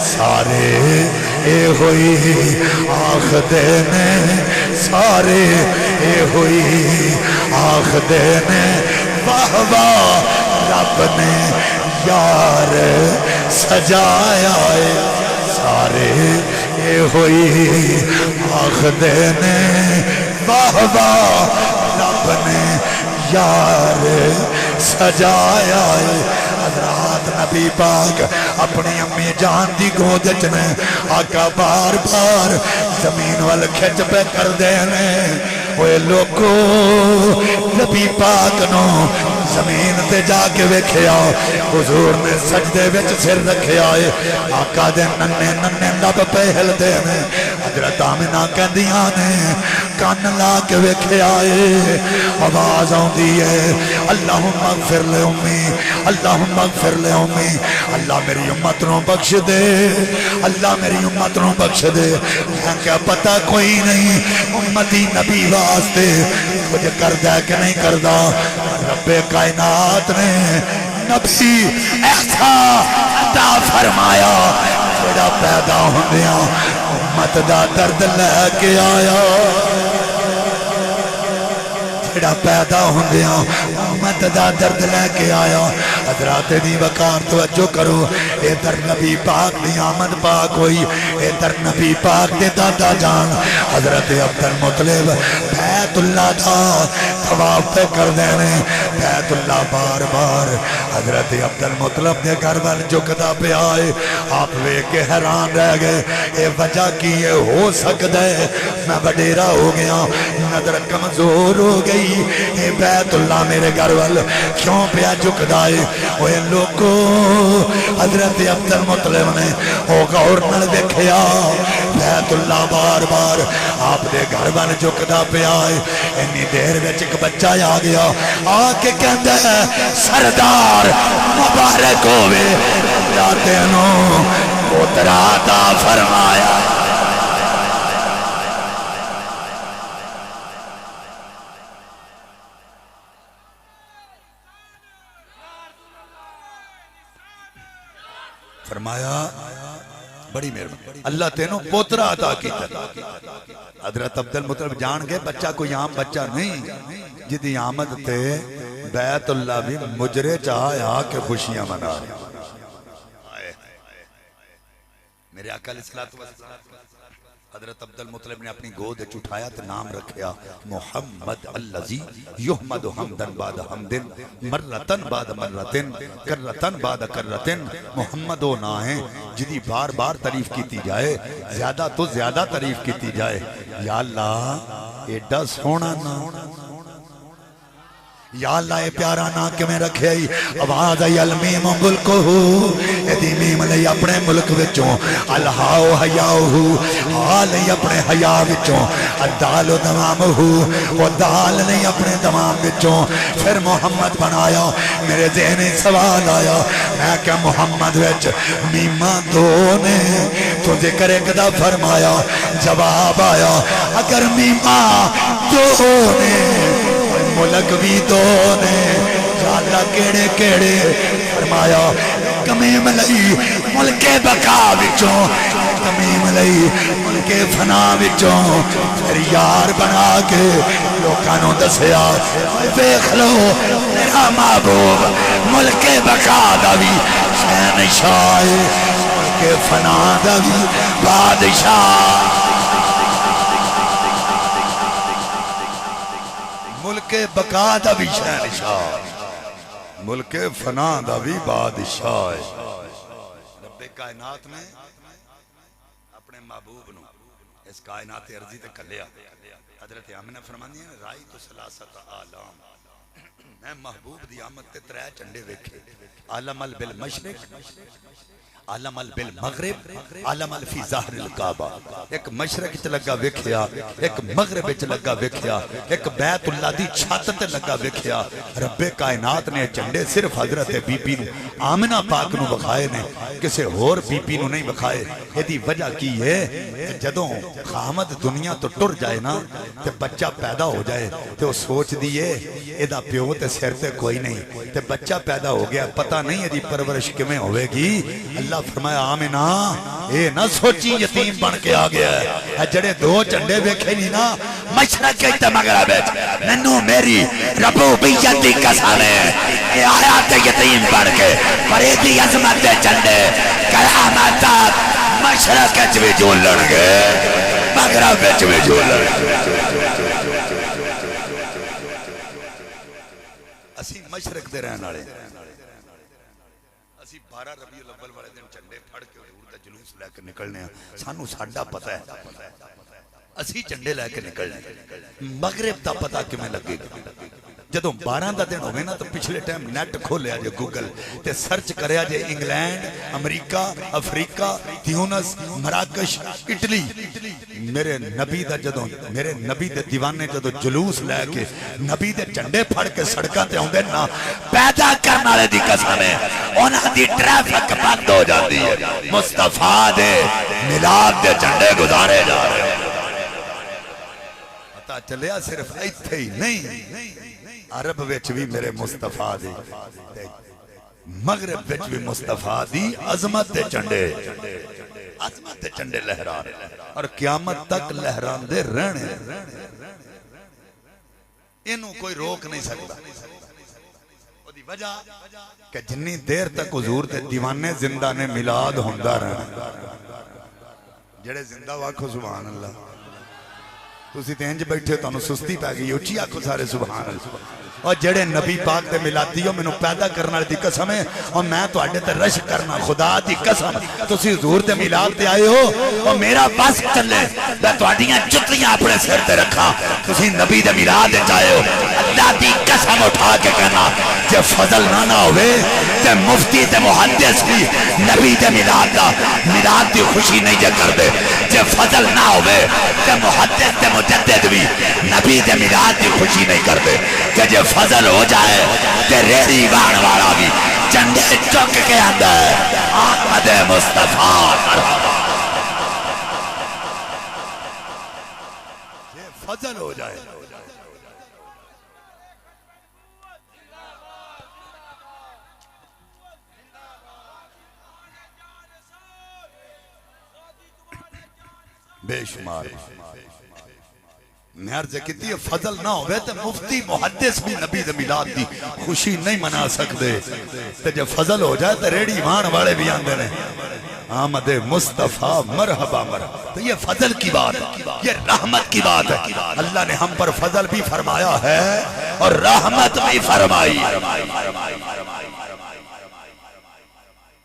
سارے اے ہوئی آخ دینے سارے اے ہوئی آخ دینے واہ واہ رب نے یار سجایا ہے سارے اے ہوئی آخ دینے واہ واہ رب نے یار سجایا ہے حضرات نبی پاک اپنی امی جان دی گود چنے آقا بار بار زمین وال کھچ پہ کر دینے اوے لوگو نبی پاک نو زمین تے جا کے ویکھیا حضور نے سجدے وچ سر رکھیا ہے آقا دے ننے ننے لب پہ ہل دینے حضرت آمنہ کہندیاں نے کان لا کے ویکھیا ہے آواز آندی ہے اللہم اغفر لے امی اللہم اغفر لے امی اللہ میری امت نو بخش دے اللہ میری امت نو بخش دے میں کیا پتہ کوئی نہیں امتی نبی واسطے کچھ کردہ ہے کہ نہیں کردہ رب کائنات نے نبی ایسا عطا فرمایا جڑا پیدا ہوندیاں امت دا درد لے کے آیا جڑا پیدا ہوندیاں امت دا درد لے کے آیا حضرات دی وقار توجہ کرو اے در نبی پاک دی آمد پاک ہوئی اے در نبی پاک دے دادا جان حضرت عبد المطلب بیت اللہ دا طواف پہ کر دینے بیت اللہ بار بار حضرت عبد المطلب دے گھر وال جھکدا پہ آئے آپ وے کے حیران رہ گئے اے وجہ کی یہ ہو سکتا ہے میں وڈیرا ہو گیا نظر کمزور ہو گئی اے بیت اللہ میرے گھر وال کیوں پہ جھکدا ہے اوے لوگو حضرت عبد المطلب نے او غور نال دیکھیا بیت اللہ بار بار آپ دے گھر وال جھکدا پہ آئے انی دیر وچ ایک بچہ آ گیا آ کے کہندا ہے سردار مبارک ہوئے اللہ تینوں پوترا عطا فرمایا فرمایا بڑی مہربانی اللہ تینوں پوترا عطا کیتا حضرت عبد المطلب جان گئے بچہ کوئی عام بچہ نہیں جدی آمد تے بیت اللہ بھی مجرے چاہا کہ خوشیاں منا میرے آقا علیہ السلام حضرت عبد المطلب نے اپنی گود اٹھایا تو نام رکھیا محمد اللذی یحمد حمدن بعد حمدن مرتن بعد مرتن کرتن بعد کرتن محمد و ناہیں جدی بار بار تعریف کیتی جائے زیادہ تو زیادہ تعریف کیتی جائے یا اللہ ایڈا سونا نا یا اللہ اے پیارا نا کہ میں رکھے آواز آئی المیم ملک ہو ایدی میم لئی اپنے ملک وچوں الہاؤ حیاؤ ہو حال لئی اپنے حیاء وچوں الدال و دمام ہو وہ دال لئی اپنے دمام وچوں پھر محمد بنایا میرے ذہن سوال آیا میں کہ محمد وچ میمہ دو نے تو ذکر ایک دا فرمایا جواب آیا اگر میمہ دو نے ملک بھی دو نے جالا کیڑے کیڑے فرمایا کمیم لئی ملک بقا وچوں کمیم لئی ملک فنا وچوں پھر یار بنا کے لوکانوں دسیا دیکھ لو میرا محبوب ملک بقا دا بھی شہنشاہ ملک فنا دا بھی بادشاہ ملک بقا دا بھی شہنشاہ ملک فنا دا بھی بادشاہ رب کائنات نے اپنے محبوب نو اس کائنات عرضی تے کلیا حضرت آمنہ فرمانی ہے رائی تو سلاست آلام میں محبوب دی آمد تے 3 جھنڈے ویکھے، عالم بالمشرق، عالم بالمغرب، عالم فی ظاہر الکعبہ. ایک مشرق چ لگا ویکھیا، ایک مغرب چ لگا ویکھیا، ایک بیت اللہ دی چھت تے لگا ویکھیا. رب کائنات نے جھنڈے صرف حضرت بی بی نو آمنہ پاک نو بخائے نے، کسے ہور بی بی نو نہیں بخائے. ایدی وجہ کی ہے کہ جدوں خامد دنیا تو ٹر جائے نا تے بچہ پیدا ہو جائے تے وہ سوچ دیئے ایدہ پیو تے سر تے کوئی نہیں تے بچہ پیدا ہو گیا، پتہ نہیں ایدی پرورش کمیں ہوئے گی. اللہ فرمایا آمنہ اے نہ سوچی یتیم بن کے آ گیا ہے. جڑے 2 جھنڈے ویکھے نہیں نا مشرق کے تے مغرب ننو میری ربوبیت دی قسم ہے اے آیا تے یتیم بن کے پر ایدی عظمت دے جھنڈے قیامت مشرق وچ بھی جھولن گے مغرب وچ بھی جھولن گے. اسی مشرق دے رہن والے، اسی 12 ربیع الاول والے دن جھنڈے پھڑ کے حضور دا جلوس لے کے نکلنے ہیں. سانو ساڈا پتہ ہے اسی جھنڈے لے کے نکلنے. مغرب دا پتہ کیویں لگے گا؟ جدوں 12 دا دن ہوئے نا تو پچھلے ٹائم نیٹ کھولیا جے گوگل تے سرچ کریا جے انگلینڈ، امریکہ، افریقہ، تیونس، مراکش، اٹلی. میرے نبی دا جدوں میرے نبی دے دیوانے جدوں جلوس لے کے نبی دے جھنڈے پھڑ کے سڑکاں تے ہوندے نا پیدا کرن والے دی قسم ہے انہاں دی ٹریفک بند ہو جاندی ہے. مصطفیٰ دے میلاد دے جھنڈے گزارے جا رہے ہیں. پتہ چلیا صرف ایتھے ہی نہیں، عرب وچ بھی میرے مصطفیٰ دی، مغرب وچ بھی مصطفیٰ دی عظمت دے جھنڈے، عظمت دے جھنڈے لہرا اور قیامت تک لہران دے رہنے. انہوں کوئی روک نہیں سکتا. وجہ کہ جنی دیر تک حضور دے دیوانے زندہ نے میلاد ہوندہ رہنا. جڑے زندہ واکھو سبحان اللہ. تسی تے انج بیٹھے تو انہوں سستی پہ گئی اچھی آکھو سارے سبحان اللہ. اور جڑے نبی پاک دے ملاتی ہو میں پیدا کرنا دی قسم ہے اور میں تو آڈے تے رش کرنا خدا دی قسم. تسی حضور دے میلاد تے آئے ہو اور میرا بس چلے میں تو آڈیاں جتیاں اپنے سر تے رکھا. تسی نبی دے میلاد تے آئے ہو اللہ دی قسم اٹھا کے کہنا جے فضل نہ ہوئے تے مفتی تے محدث بھی نبی دے میلاد دی خوشی نہیں جے کر دے. جے فضل نہ ہوئے تے محدث تے مجدد بھی نبی دے میلاد دی خوشی نہیں کر دے. کہ جے فضل ہو جائے تے ریڑی بان والا بھی جھنڈے چک کے اندر آمد مصطفیٰ. جے فضل ہو جائے بے شمار میں عرض کیتی ہے فضل نہ ہوئے تو مفتی محدث بھی نبی دے میلاد دی خوشی نہیں منا سکتے. تو جب فضل ہو جائے تو ریڑی مان والے بھی آندے نے آمد مصطفیٰ مرحبا مرحبا. تو یہ فضل کی بات ہے، یہ رحمت کی بات ہے. اللہ نے ہم پر فضل بھی فرمایا ہے اور رحمت بھی فرمائی.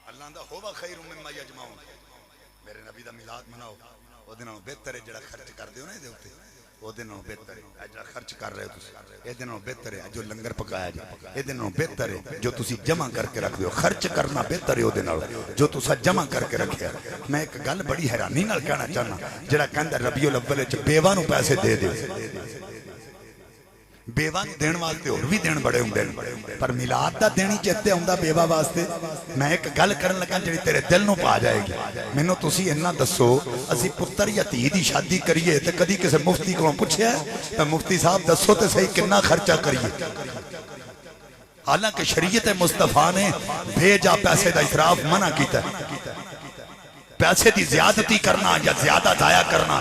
اللہ دا ہوا خیر مما یجمعون. میرے نبی دا میلاد مناؤ وہ دنوں بہتر ہے جڑا خرچ کر دیو نا دے اوتے وہ دنوں بہتر ہے جڑا خرچ کر رہے ہو تسی. یہ دنوں بہتر ہے جو لنگر پکایا جائے. یہ دنوں بہتر ہے جو تسی جمع کر کے رکھ دیو. خرچ کرنا بہتر ہے وہ دنوں جو تسا جمع کر کے رکھیا. میں ایک گل بڑی حیرانی نال کہنا چاہنا جڑا کہندا ربیع الاول وچ بیواں نو پیسے دے دیو. بیوہ دین واسطے اور بھی دین بڑے ہوندے پر میلاد دا دینی چہتے ہوندا بیوہ واسطے. میں ایک گل کرن لگا جڑی تیرے دل نو پا جائے گی. مینوں تسی اتنا دسو اسی پتر یا دھی دی شادی کریے تے کدی کسے مفتی کولوں پوچھیا تے مفتی صاحب دسو تے صحیح کتنا خرچہ کریے. حالانکہ شریعت مصطفیٰ نے بے جا پیسے دا اسراف منع کیتا ہے. پیسے دی زیادتی کرنا یا زیادہ ضائع کرنا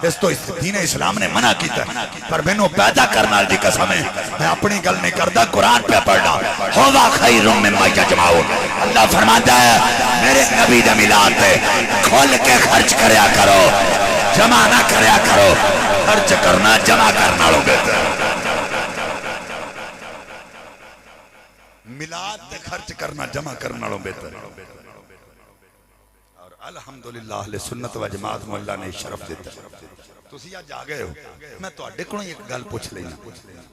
اس تو دین اسلام نے منع کیتا ہے. پر میں نو پیدا کرنا دی قسم ہے میں اپنی گل نہیں کردا قرآن پہ پڑھنا ہوا خیر مما یجمعون. اللہ فرماتا ہے میرے نبی دے میلاد پہ کھول کے خرچ کریا کرو جمع نہ کریا کرو. خرچ کرنا جمع کرنا لو بہتر. میلاد تے خرچ کرنا جمع کرنا لو بہتر. اور الحمدللہ اہل سنت و جماعت میں اللہ نے شرف دیتا تسی آج آ گئے ہو میں تواڈے کولوں ایک گل پوچھ لینا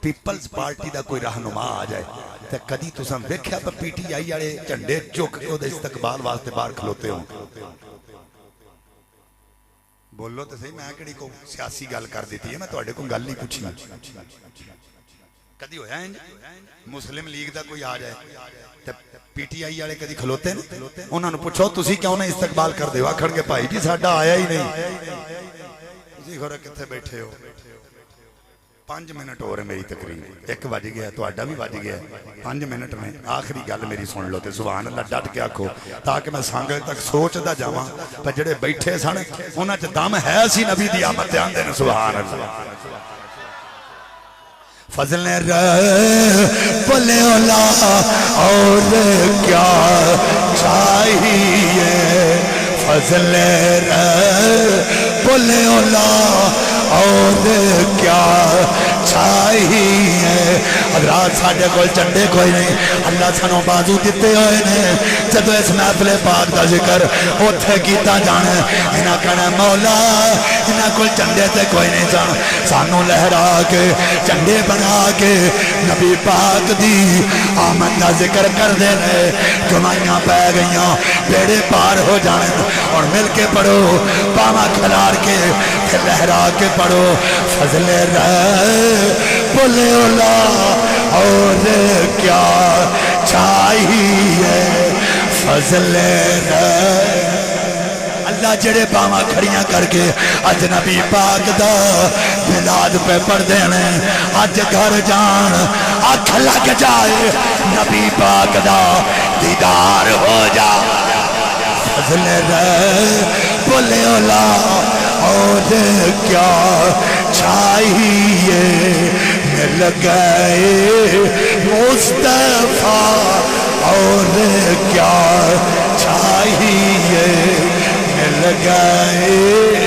پیپلز پارٹی دا کوئی رہنما آ جائے تے کدی تساں ویکھیا پی ٹی آئی والے جھنڈے چک کے او دے استقبال واسطے باہر کھلوتے ہو بولو تے صحیح میں کیڑی کو سیاسی گل کر دیتی ہے میں تواڈے کو گل نہیں پوچھی کدی ہویا ہے مسلم لیگ دا کوئی آ جائے تے پی ٹی آئی والے کدی کھلوتے ہیں انہاں نوں پوچھو تسی کیوں نہیں استقبال کردے ہو آکھن گے بھائی جی ساڈا آیا ہی نہیں تسی گھر کتھے بیٹھے ہو 5 منٹ ہو رہے میری تقریر 1 بج گیا تہاڈا بھی بج گیا 5 منٹ میں آخری گل میری سن لو تے سبحان اللہ ڈٹ کے آکھو تاکہ میں سانگل تک سوچدا جاواں پر جڑے بیٹھے سن انہاں چ دم ہے سی نبی دی آمد تے آندے نے سبحان اللہ فضل رب اولا اور کیا چاہیے فضل رب اولا اور کیا چاہیے حضرات ساڈے کول چنڈے کوئی نہیں اللہ سانوں بازو دیتے ہوئے نے جدو اس محفل پاک دا ذکر اوتھے کیتا جانا انہاں کہنا مولا انہاں کول چنڈے تے کوئی نہیں جان سانوں لہرا کے چنڈے بنا کے نبی پاک دی آمد دا ذکر کر دے نے کمائیاں پہ گئیاں بیڑے پار ہو جانے اور مل کے پڑھو پاما کھلار کے پھر لہرا کے پڑھو فضل رب اولا اور کیا چاہیے فضل اللہ جڑے باواں کھڑیاں کر کے اج نبی پاک دا میلاد پہ پڑھ دینے اج گھر جان اکھ لگ جائے نبی پاک دا دیدار ہو جا فضل رب اولا اور کیا چاہیے مل گئے مصطفیٰ اور کیا چاہیے مل گئے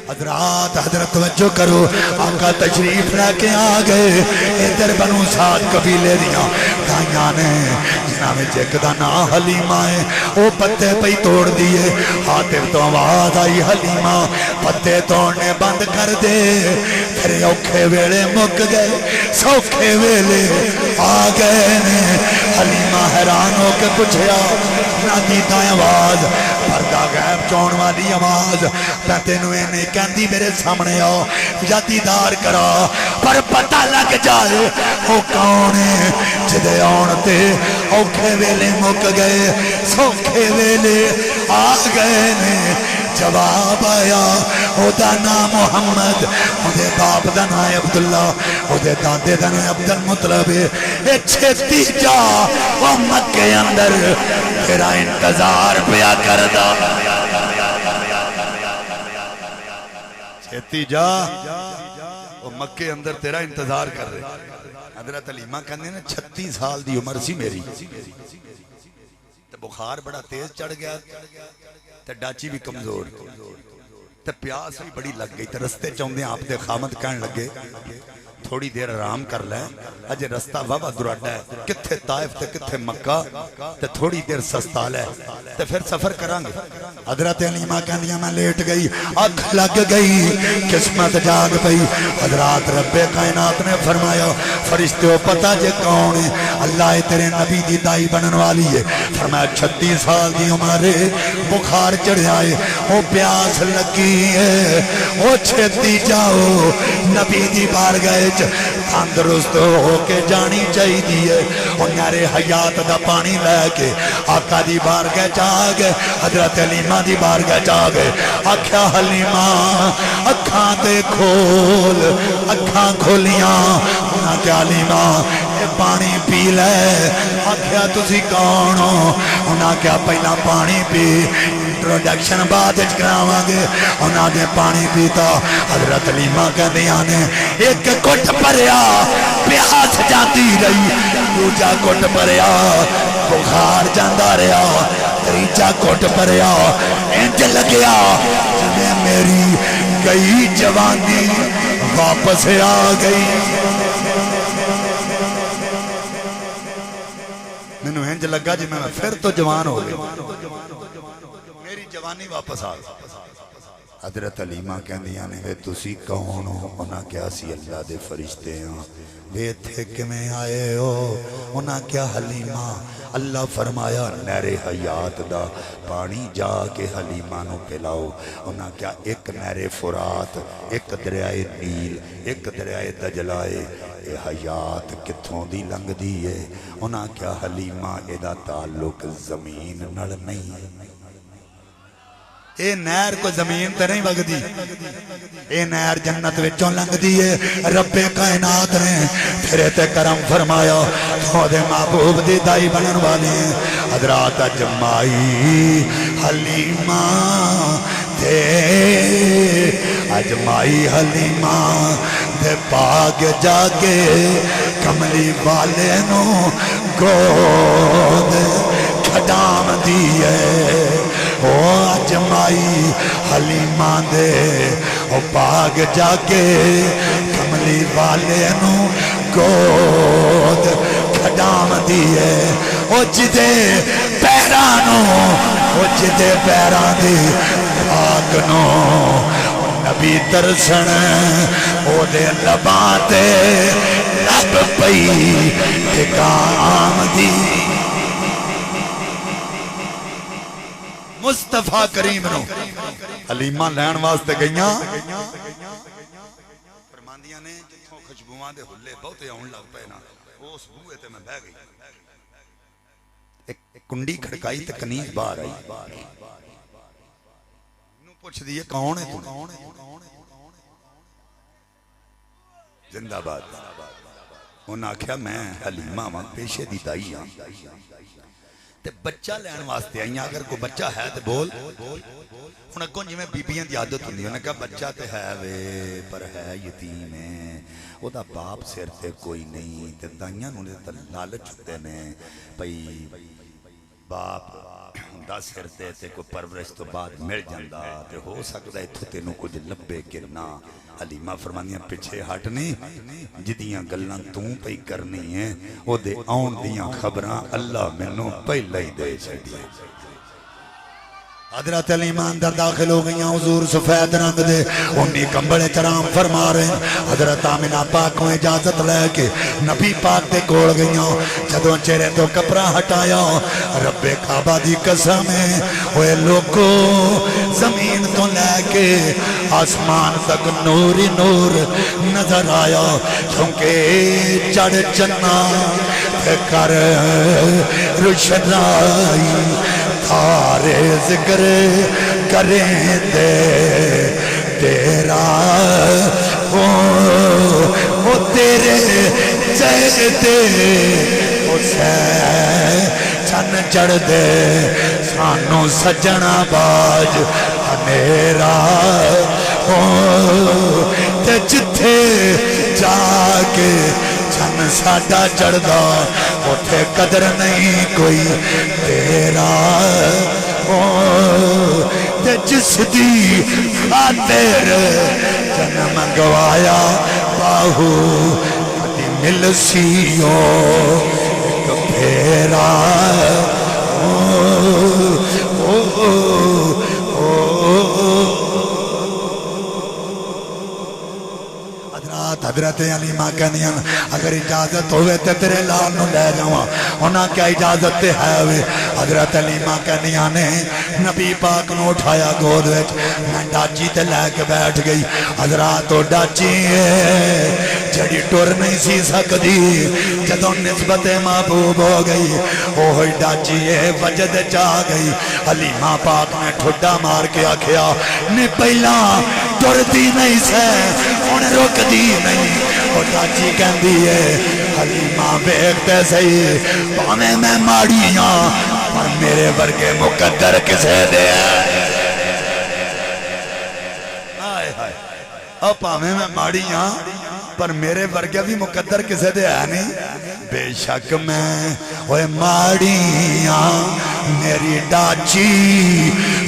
حضرات حضرت توجہ کرو آقا تشریف لے کے آ گئے ادھر بنو سعد قبیلے دیاں دائیاں نے جنہاں میں ایک دا نا حلیمہ ہے وہ پتے پہ توڑ دیے حاطب تو آواز آئی حلیمہ پتے توڑنے بند کر دے پھر اوکھے ویلے مک گئے سوکھے ویلے آ گئے نے حلیمہ حیران ہو کے پوچھیا نہ دیتا آواز پردہ غیب چون والی آواز میں تینوں نہیں کہندی میرے سامنے آؤ یا دیدار کرا پر پتہ لگ جائے وہ کون ہے جدے آن تے اوکھے ویلے مک گئے سوکھے ویلے آ گئے نے جواب آیا او دا نام محمد او دے باپ دا نام عبداللہ او دے دادے دا نام عبد المطلب اے چھتی جا وہ مکے اندر تیرا انتظار پیا کردہ چھتی جا وہ مکے اندر تیرا انتظار کر رہے حضرت علیمہ کہنے نا 36 سال دی عمر سی میری بخار بڑا تیز چڑھ گیا تے ڈاچی بھی کمزور تے پیاس بھی بڑی لگ گئی تے رستے چاہندے آپ دے خامد کہن لگے تھوڑی دیر آرام کر لیں اجے رستہ بابا دراڈا ہے کتھے طائف تے کتھے مکہ تے تھوڑی دیر سستا لے تے پھر سفر کرانگے حضرت علیمہ کہندیاں میں لیٹ گئی اکھ لگ گئی قسمت جاگ پئی حضرات رب کائنات نے فرمایا فرشتے ہو پتہ جے کون ہے اللہ تیرے نبی دی دائی بنن والی ہے فرمایا 36 سال دی عمر بخار چڑھیا ہے وہ پیاس لگی ہے وہ چھتی جاؤ نبی دی بار گئے تندرست ہو کے جانی چاہی دیئے اور نارے حیات دا پانی لے کے آقا دی بارگاہ جاگے حضرت علیمہ دی بارگاہ جاگے آکھیا حلیمہ اکھاں تے کھول اکھاں کھولیاں انہاں کیا علیمہ پانی پی لے آکھیا تسی کون ہو انہاں کیا پہلا پانی پی انٹروڈکشن بعد اچکراواں گے انہاں نے پانی پیتا حضرت علیمہ کہندیاں نے ایک کٹ پریا پیاس جاتی رہی دوجا کٹ پریا بخار جاندہ رہا تریجا کٹ پریا انج لگیا جنہیں میری گئی جوانی واپس آ گئی انج لگا جی میں پھر تو جوان ہو گئی، میری جوانی واپس آ گئی۔ حضرت علیمہ کہندیاں نے وے تسی کون ہو؟ انہاں کیا سی اللہ دے فرشتے ہاں۔ وے تھے کہ میں آئے ہو؟ انہاں کیا حلیمہ؟ اللہ فرمایا نہر حیات دا پانی جا کے حلیمہ نو پلاؤ۔ انہاں کیا ایک نہر فرات، ایک دریائے نیل، ایک دریائے دجلائے، اے حیات کتھوں دی لنگ دی ہے؟ انہاں کیا حلیمہ ادا تعلق زمین نڑ نہیں، اے نہر کو زمین تے نہیں وگ دی، اے نہر جنت وچوں لنگ دی ہے۔ رب کائنات نے پھر تے کرم فرمایا تو دے محبوب دی دائی بنن والے حضرات اجمائی حلیمہ دے، اجمائی حلیمہ دے پاگ جا کے کملی والے نو گود کھڈام دیئے۔ او اجمائی حلیمہ دے او پاگ جا کے کملی والے نو گود کھڈام دیئے۔ او جدے پیرانو، او جدے پیران دی پاگ نو نبی ترسن، او دے لباں تے لب پئی ٹکام دی۔ مصطفیٰ کریم نو حلیمہ لین واسطے گئیاں، فرماندیاں نے جتھوں خوشبوواں دے ہلے بہتے آن لگ پے نا، اس بوئے تے میں بہ گئی، ایک کنڈی کھڑکائی تے کنیز باہر آئی، نو پوچھ دیئے کون ہے تو؟ زندہ باد۔ انہاں کہا میں حلیمہ ماں پیشے دی دائی ہاں تے بچہ لین واسطے آئیاں، اگر کوئی بچہ ہے تے بول۔ انہاں کون جی میں بی بیاں دی عادت ہوندی، انہاں کہا بچہ تے ہے وے پر ہے یتیم ہے، او دا باپ سر تے کوئی نہیں، تے دائیاں نوں تے لالچ ہوتے نے پئی باپ دا سر تے کوئی پرورش تو بعد مل جاندا تے ہو سکدا ہے تو تینوں کچھ لبے کہ نہ۔ حلیمہ فرمانیاں پیچھے ہٹ نہیں، جدیاں گلاں توں پئی کرنی ہیں او دے آن دیاں خبراں اللہ مینوں پہلے ہی دے چھڈی۔ حضرت علیمہ اندر داخل ہو گئیاں، حضور سفید رنگ دے انہی کمبڑے کرام فرما رہے ہیں۔ حضرت آمنہ پاک کو اجازت لے کے نبی پاک دے کول گئیاں، جدوں چہرے تو کپڑا ہٹایا، رب کعبہ دی قسم ہے اوے لوگو زمین تو لے کے آسمان تک نور ہی نور نظر آیا، کیونکہ چڑھ چنا کر روشنائی تارے ذکر کریں دے تیرا، وہ تیرے چہتے چن چڑھ دے سانو سجنا باج میرا، تے جتھے جا کے چن ساڈا چڑھدا اٹھے قدر نہیں کوئی تیرا، تے جس دی خاطر جنم گوایا باہو کدی مل سیو ایک پھیرا۔ حضرت علیمہ کہنیاں اگر اجازت ہوئے تے تیرے لال نو لے جاواں، انہاں کیا اجازت تے ہے ہوئے؟ حضرت علیمہ کہنیاں نے نبی پاک نو اٹھایا گود وچ، میں ڈاچی تے لے کے بیٹھ گئی۔ حضرات تو ڈاچی ہے جڑی ٹر نہیں سی سکدی، جدوں نسبت محبوب ہو گئی اوہی ڈاچی ہے وجد چا گئی۔ حلیمہ پاک نے ٹھڈا مار کے آکھیا نے پہلا ٹر دی نہیں سے ہن رک دی نہیں۔ اور ڈاچی کہندی ہے حلیمہ بیکتے سہی پاویں میں ماڑیاں پر میرے ورگے مقدر کسے دے او پاویں میں ماڑیاں پر میرے ورگے بھی مقدر کسے دے ہے نہیں۔ بے شک میں ہوئے ماڑیاں میری ڈاچی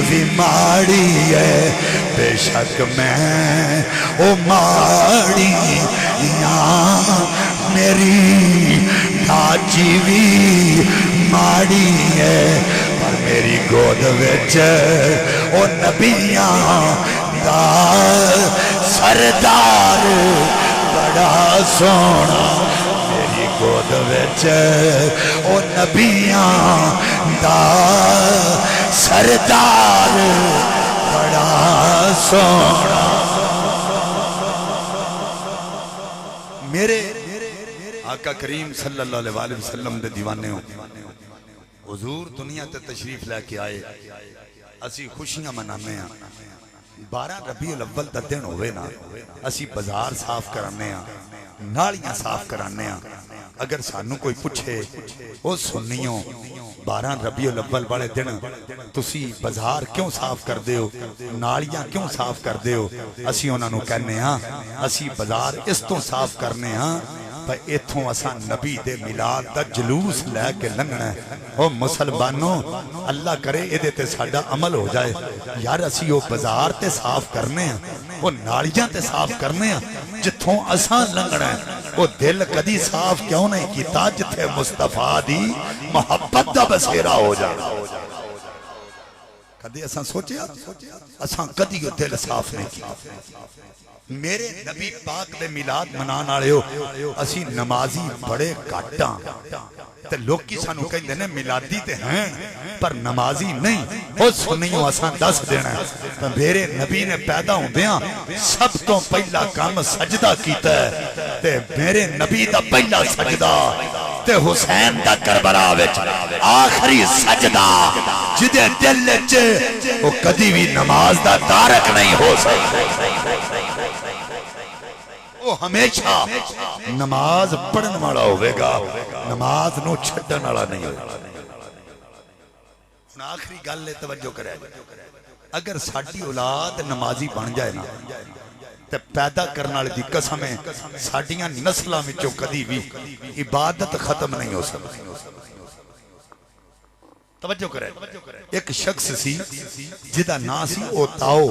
بھی ماڑی ہے، بے شک میں او ماڑیاں میری ڈاچی بھی ماڑی ہے پر میری گود وچ او نبیاں دا سردار بڑا سونا میری گود وچ او نبیاں دا سردار بڑا سونا میرے آقا کریم صلی اللہ علیہ وسلم دے دیوانے ہوں حضور دنیا تے تشریف لے کے آئے اسی خوشیاں منانے ہیں 12 ربیع الاول دا دن ہوئے نا اسی بازار صاف کرانے ہیں نالیاں صاف کرانے ہیں اگر سانو کوئی پوچھے او سنیوں 12 ربیع الاول والے دن تسی بازار کیوں صاف کر دے ہو نالیاں کیوں صاف کر دے ہو اسی انہاں نو کہنے ہاں اسی بازار اس تو صاف کرنے ہاں ایتھوں اساں نبی دے میلاد دا جلوس لے کے لنگنا ہے او مسلمانوں اللہ کرے ادھے تے ساڈا عمل ہو جائے یار اسی او بازار تے صاف کرنے ہیں او نالیاں تے صاف کرنے ہیں جتھوں اساں لنگنا ہے او دل کدی صاف کیوں نہیں کیتا جتھے مصطفیٰ دی محبت دا بسیرا ہو جائے کدی اساں سوچیا اساں کدی او دل صاف نہیں کیتا میرے نبی پاک دے میلاد منان آلے ہو اسی نمازی بڑے کاٹاں تے لوگ کی سانو کہیں دینے میلادی تے ہیں پر نمازی نہیں او سنیوں آسان دس دینا ہے میرے نبی نے پیدا ہوں دیاں سب تو پہلا کام سجدہ کیتا ہے تے میرے نبی دا پہلا سجدہ تے حسین دا کربلا وچ آخری سجدہ جدے دل چے وہ کدی بھی نماز دا تارک نہیں ہو سکتا وہ ہمیشہ نماز پڑھن والا ہوئے گا نماز نو چھڑن والا نہیں ہوئے گا آخری گل لے توجہ کرے اگر ساڑھی اولاد نمازی بن جائے نا تے پیدا کرنا لے دی قسمیں ساڑھیاں نسلہ میں جو کدی بھی عبادت ختم نہیں ہو سکتی توجہ کرے ایک شخص سی جدہ نا سی او تاؤ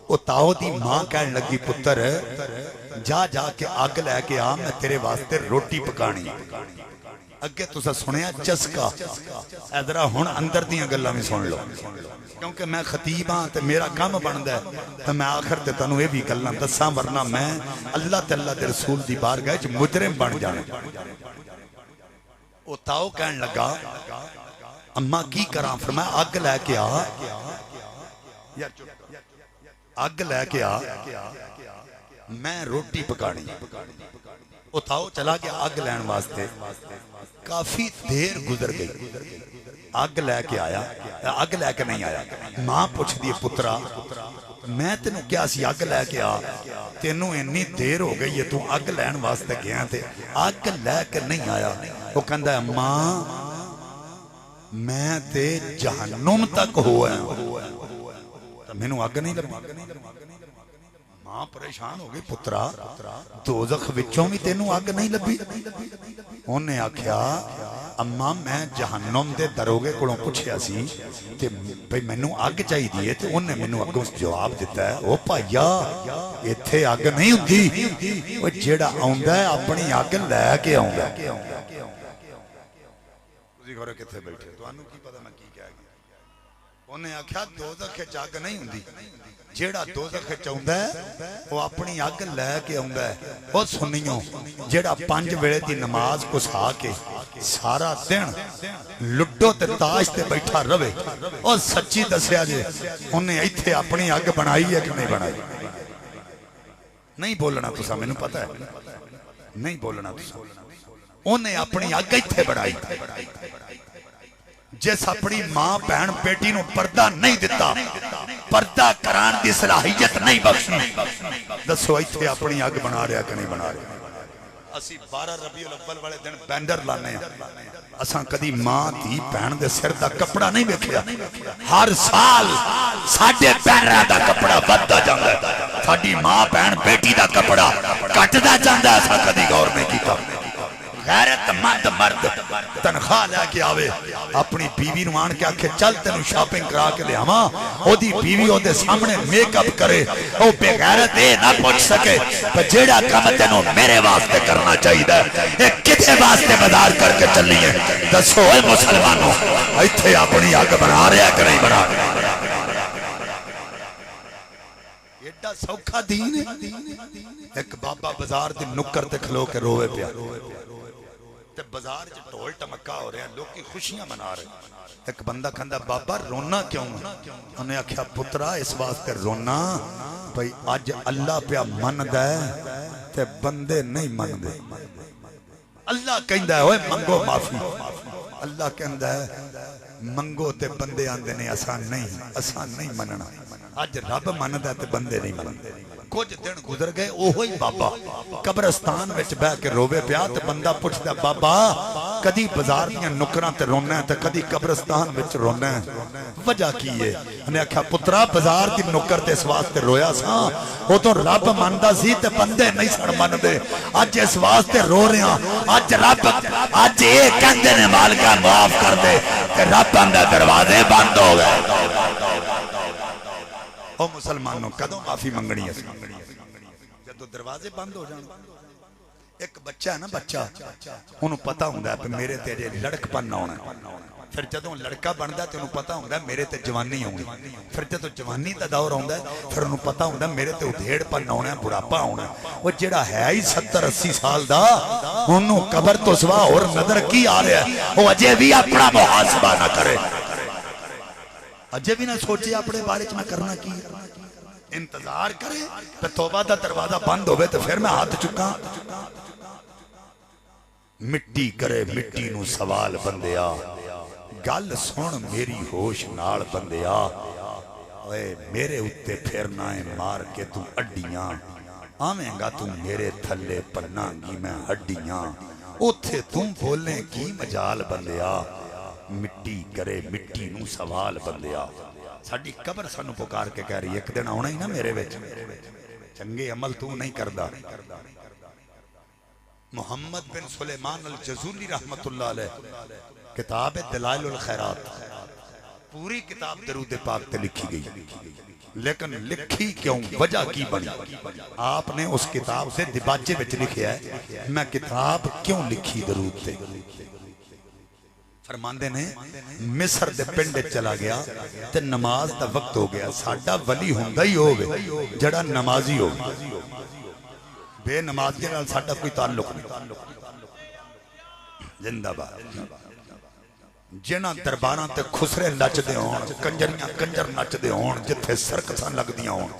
او تاؤ دی ماں کہنے لگی پتر جا جا کے آگ لے کے آ میں تیرے واسطے روٹی پکانی اگے تو سا سنیا چسکا ایدرہ ہون اندر دیاں گلہ میں سن لو کیونکہ میں خطیب ہاں تے میرا کام بند ہے تو میں آخر تے تنو یہ بھی گلہ دساں ورنہ میں اللہ تے اللہ تے رسول دی بار گئے جو مجرم بن جانے او تاؤ کہنے لگا اماں کی کرام فرمایا آگ لے کے آ آگ لے کے آ میں روٹی پکانی او تاؤ چلا گیا آگ لین واسطے کافی دیر گزر گئی آگ لے کے آیا آگ لے کے نہیں آیا ماں پوچھ دیئے پترا میں تینوں کیا سی آگ لے کے آ تینوں انی دیر ہو گئی ہے تو آگ لین واسطے گیا تھے آگ لے کے نہیں آیا وہ کہندہ ہے ماں میں تے جہنم تک ہوا ہے میں نو آگ نہیں لبی ماں پریشان ہو گئی پترا دوزخ وچوں بھی تینوں آگ نہیں لبی انہیں آکھیا اماں میں جہنم دے دروگے کڑوں پوچھیا سی کہ بھئی میں نو آگ چاہی دیئے تو انہیں میں نو آگوں سے جواب دیتا ہے او پایا ایتھے آگ نہیں ہوتی وہ جیڑا آؤندہ ہے اپنی آگ لے کے آؤندہ ہے تُسی گھرے کتھے بیٹھے تو انہوں کی پتہ میں کی کیا گیا انہیں آکھیا دوزخ چاگ نہیں ہوندی جیڑا دوزخ چاہندہ ہے وہ اپنی آگ لے کے آؤندہ ہے وہ سنیوں جیڑا 5 ویلے دی نماز کو سا کے سارا دن لڈو تے تاش تے بیٹھا روے اور سچی دسیا جے انہیں ایتھے اپنی آگ بنائی ہے کہ نہیں بنائی نہیں بولنا تو سا میں نے پتا ہے نہیں بولنا تو سا انہیں اپنی آگ ایتھے بنائی جیس اپنی ماں بہن بیٹی نو پردہ نہیں دیتا پردہ کران دی صلاحیت نہیں بخشی دسو ایتھے اپنی آگ بنا رہا کہ نہیں بنا رہا اسی 12 ربیع الاول والے دن بینڈر لانے ہیں اساں کدی ماں تھی بہن دے سر دا کپڑا نہیں بیکھیا ہر سال ساڑھے پیرہ دا کپڑا بدھا جاندہ ہے ساڑھی ماں بہن بیٹی دا کپڑا کٹ دا جاندہ ہے اساں کدی غور نہیں کیتا غیرت مند مرد تنخواہ لے کے آوے اپنی بیوی نو آن کے آکھے چل تینوں شاپنگ کرا کے دے ہماں او دی بیوی او دے سامنے میک اپ کرے او بے غیرت اے نہ پوچھ سکے پر جیڑا کام تینوں میرے واسطے کرنا چاہیے ایک کتے واسطے بازار کر کے چلی ہے دسو اے مسلمانوں ایتھے اپنی آگ بنا رہے کہ نہیں بنا ایڈا سوکھا دین ہے ایک بابا بازار دی نکر تے کھلو کے روے پیا تے بازار جو ٹول ٹمکا ہو رہے ہیں لوگ کی خوشیاں منا رہے ہیں ایک بندہ کہندا بابا رونا کیوں انہیں آکھیا پترا اس واسطے رونا بھئی آج اللہ پہ مند ہے تے بندے نہیں مند دے اللہ کہندا ہے اوے منگو معافی اللہ کہندا ہے منگو تے بندے آندے نے آسان نہیں مننا آج رب مند ہے تے بندے نہیں مند کچھ دن گزر گئے اوہی بابا قبرستان وچ بہ کے روے پیا تے بندہ پوچھدا بابا کدی بازار دیاں نکراں تے رونا ہے تے کدی قبرستان وچ رونا ہے وجہ کی ہے انہیں آکھیا پترا بازار دی نکر تے اس واسطے رویا سا وہ تو رب مندا سی تے بندے نہیں سن مندے اج اس واسطے رو رہے ہیں اج رب اج اے کہندے نے مالکا معاف کر دے تے رب دے دروازے بند ہو گئے او مسلمانوں کدوں معافی منگنی ہے جدو دروازے بند ہو جان ایک بچہ ہے نا بچہ انہوں پتا ہوں ہے میرے تیرے لڑک پن ہونا پھر جدوں لڑکا بندا تے انہوں پتا ہوں ہے میرے تے جوانی ہونی پھر جدوں جوانی دا دور ہوندا ہے پھر انہوں پتا ہوں ہے میرے تے ادھیڑ پن ہونا ہے بڑھاپا ہونا وہ جڑا ہے ہی 70-80 سال دا انہوں قبر تو سوا اور نظر کی آ رہا ہے وہ اجے بھی اپنا محاسبہ نہ کرے اجے بھی نہ سوچے اپنے بارے میں کرنا کی انتظار کرے تو توبہ دا دروازہ بند ہوئے تو پھر میں ہاتھ چکا مٹی کرے مٹی نو سوال بندیا گل سن میری ہوش نال بندیا میرے اتے پھرنا ہے مار کے تو اڈیاں آمیں گا تو میرے تھلے پناں گی میں ہڈیاں اتھے تم بولیں کی مجال بندیا مٹی کرے مٹی نو سوال بندیا ساڑی قبر سانو پکار کے کہہ رہی ایک دن آنا ہی نا میرے ویچ چنگے عمل تو نہیں کردہ محمد بن سلیمان الجزولی رحمت اللہ علیہ کتاب دلائل الخیرات پوری کتاب درود پاک تے لکھی گئی لیکن لکھی کیوں وجہ کی بنی آپ نے اس کتاب سے دباچے وچ لکھیا ہے میں کتاب کیوں لکھی درود تے فرماندے نے مصر دے پنڈے چلا گیا تے نماز دا وقت ہو گیا ساڈا ولی ہوندا ہی ہوگے جڑا نمازی ہو بے نمازی نال ساڈا کوئی تعلق نہیں زندہ باد جنہ درباراں تے خسرے نچ دے ہون کنجریاں کنجر نچ دے ہون جتھے سرکساں لگ دیاں ہون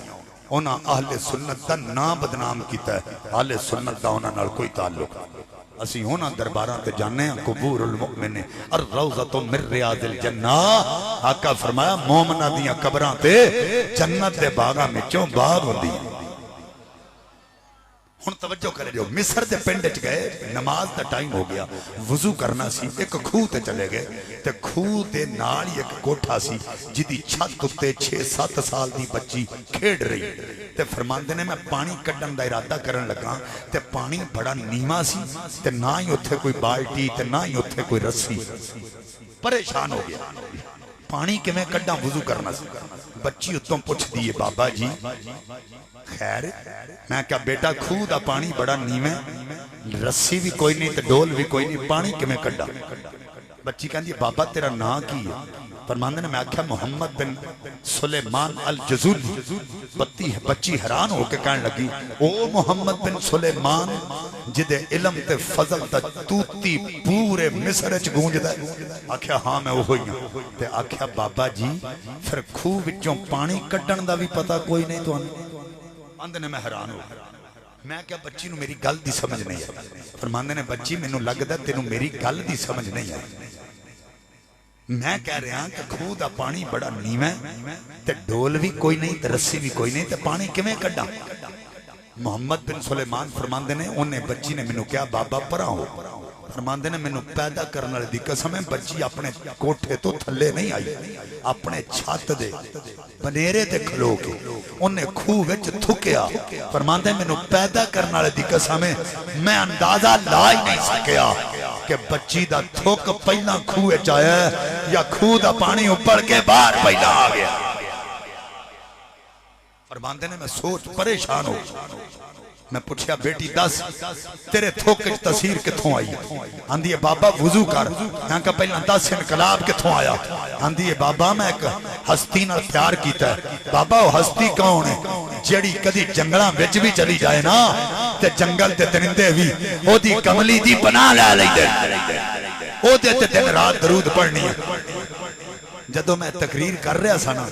انہاں اہل سنت دا نام بدنام کیتا ہے اہل سنت دا انہاں نال کوئی تعلق نہیں اسی ہونا درباراں تے جانے ہیں قبور المؤمن الروضۃ من ریاض الجنہ آقا فرمایا مومنہ دیاں قبراں تے جنت دے باغاں وچوں باغ ہوندی ہیں ہن توجہ کرے جو مصر دے پنڈ وچ گئے نماز دا ٹائم ہو گیا وضو کرنا سی ایک کھوہ تے چلے گئے تے کھوہ دے نال ایک کوٹھا سی جدی چھت تے 6-7 سال دی بچی کھیڑ رہی تے فرماندے نے میں پانی کڈن دا ارادہ کرن لگا تے پانی بڑا نیما سی تے نہ ہی اوتھے کوئی بالٹی تے نہ ہی اوتھے کوئی رسی پریشان ہو گیا پانی کیویں کڈاں وضو کرنا سی بچی اتوں پوچھ دیے بابا جی خیر میں کہا بیٹا کھوہ دا پانی بڑا نیویں رسی بھی کوئی نہیں تے ڈول بھی کوئی نہیں پانی کیویں کڈا بچی کہندی بابا تیرا نام کی ہے فرماندے نے میں آکھیا محمد بن سلیمان الجزولی بچی حیران ہو کے کہنے لگی او محمد بن سلیمان جدے علم تے فضل تا توتی پورے مصر وچ گونجدا ہے آکھیا ہاں میں وہی ہوں تے آکھیا بابا جی پھر کھوہ وچوں پانی کڈن دا بھی پتہ کوئی نہیں تانوں اندے نے میں حیران ہو میں کیا بچی نو میری گل دی سمجھ نہیں آئی فرماندے نے بچی مینوں لگدا تینوں میری گل دی سمجھ نہیں آئی میں کہہ رہا ہوں کہ کھوہ دا پانی بڑا نیواں تے ڈول بھی کوئی نہیں تے رسی بھی کوئی نہیں تے پانی کیویں کڈا محمد بن سلیمان فرماندے نے انہیں بچی نے مینوں کہا بابا پرا ہو فرماندے نے مینوں پیدا کرنے والے دی قسم ہے بچی اپنے کوٹھے تو تھلے نہیں آئی اپنے چھت دے بنیرے تے کھلو کے انہیں کھوہ وچ تھکیا فرماندے مینوں پیدا کرنے والے دی قسم ہے میں اندازہ لا ہی نہیں سکیا کہ بچی دا تھک پہلا کھوہ چاہیا ہے یا کھوہ دا پانی اوپر کے باہر پہلا آ گیا فرماندے نے میں سوچ پریشان ہو میں پوچھیا بیٹی دس تیرے تھوکے تصویر کتھوں آئی آندھی ہے بابا وضو کر یہاں کا پہلا 10 انقلاب کتھوں آیا آندھی ہے بابا میں ایک ہستی نال پیار کیتا ہے بابا وہ ہستی کون ہے جیڑی کدی جنگلاں وچ بھی چلی جائے نا تے جنگل تے درندے بھی او دی کملی دی پناہ لے لیندے او دے تے دن رات درود پڑھنی ہے جدو میں تقریر کر رہا سا نا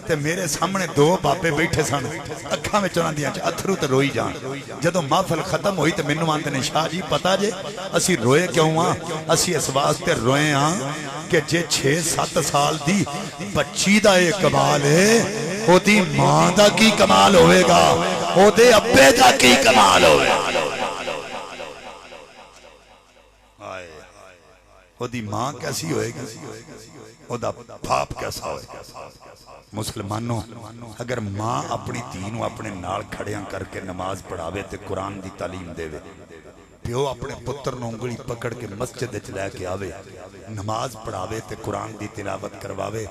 تے میرے سامنے 2 بابے بیٹھے سن اکھاں وچ انہاں دیاں اتھرو تے روئی جان جدو محفل ختم ہوئی تے مینوں آندے نے شاہ جی پتہ جے اسی روئے کیوں ہاں اسی اس واسطے روئے ہاں کہ جے 6-7 سال دی بچی دا اے کمال ہے او دی ماں دا کی کمال ہوئے گا او دے ابے دا کی کمال ہوئے گا او دی ماں کیسی ہوئے گی او دا باپ کیسا ہوئے گا مسلمانوں اگر ماں اپنی دینوں اپنے نال کھڑیاں کر کے نماز پڑھاوے تے قرآن دی تعلیم دے وے پیو اپنے پتر نو انگلی پکڑ کے مسجد وچ لے کے آوے نماز پڑھاوے تے قرآن دی تلاوت کرواوے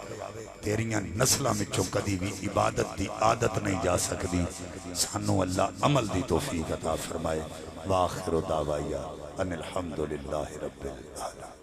تیریاں نسلاں وچوں کدی بھی عبادت دی عادت نہیں جا سکدی سانو اللہ عمل دی توفیق عطا فرمائے وآخر دعوایا ان الحمدللہ رب العالمین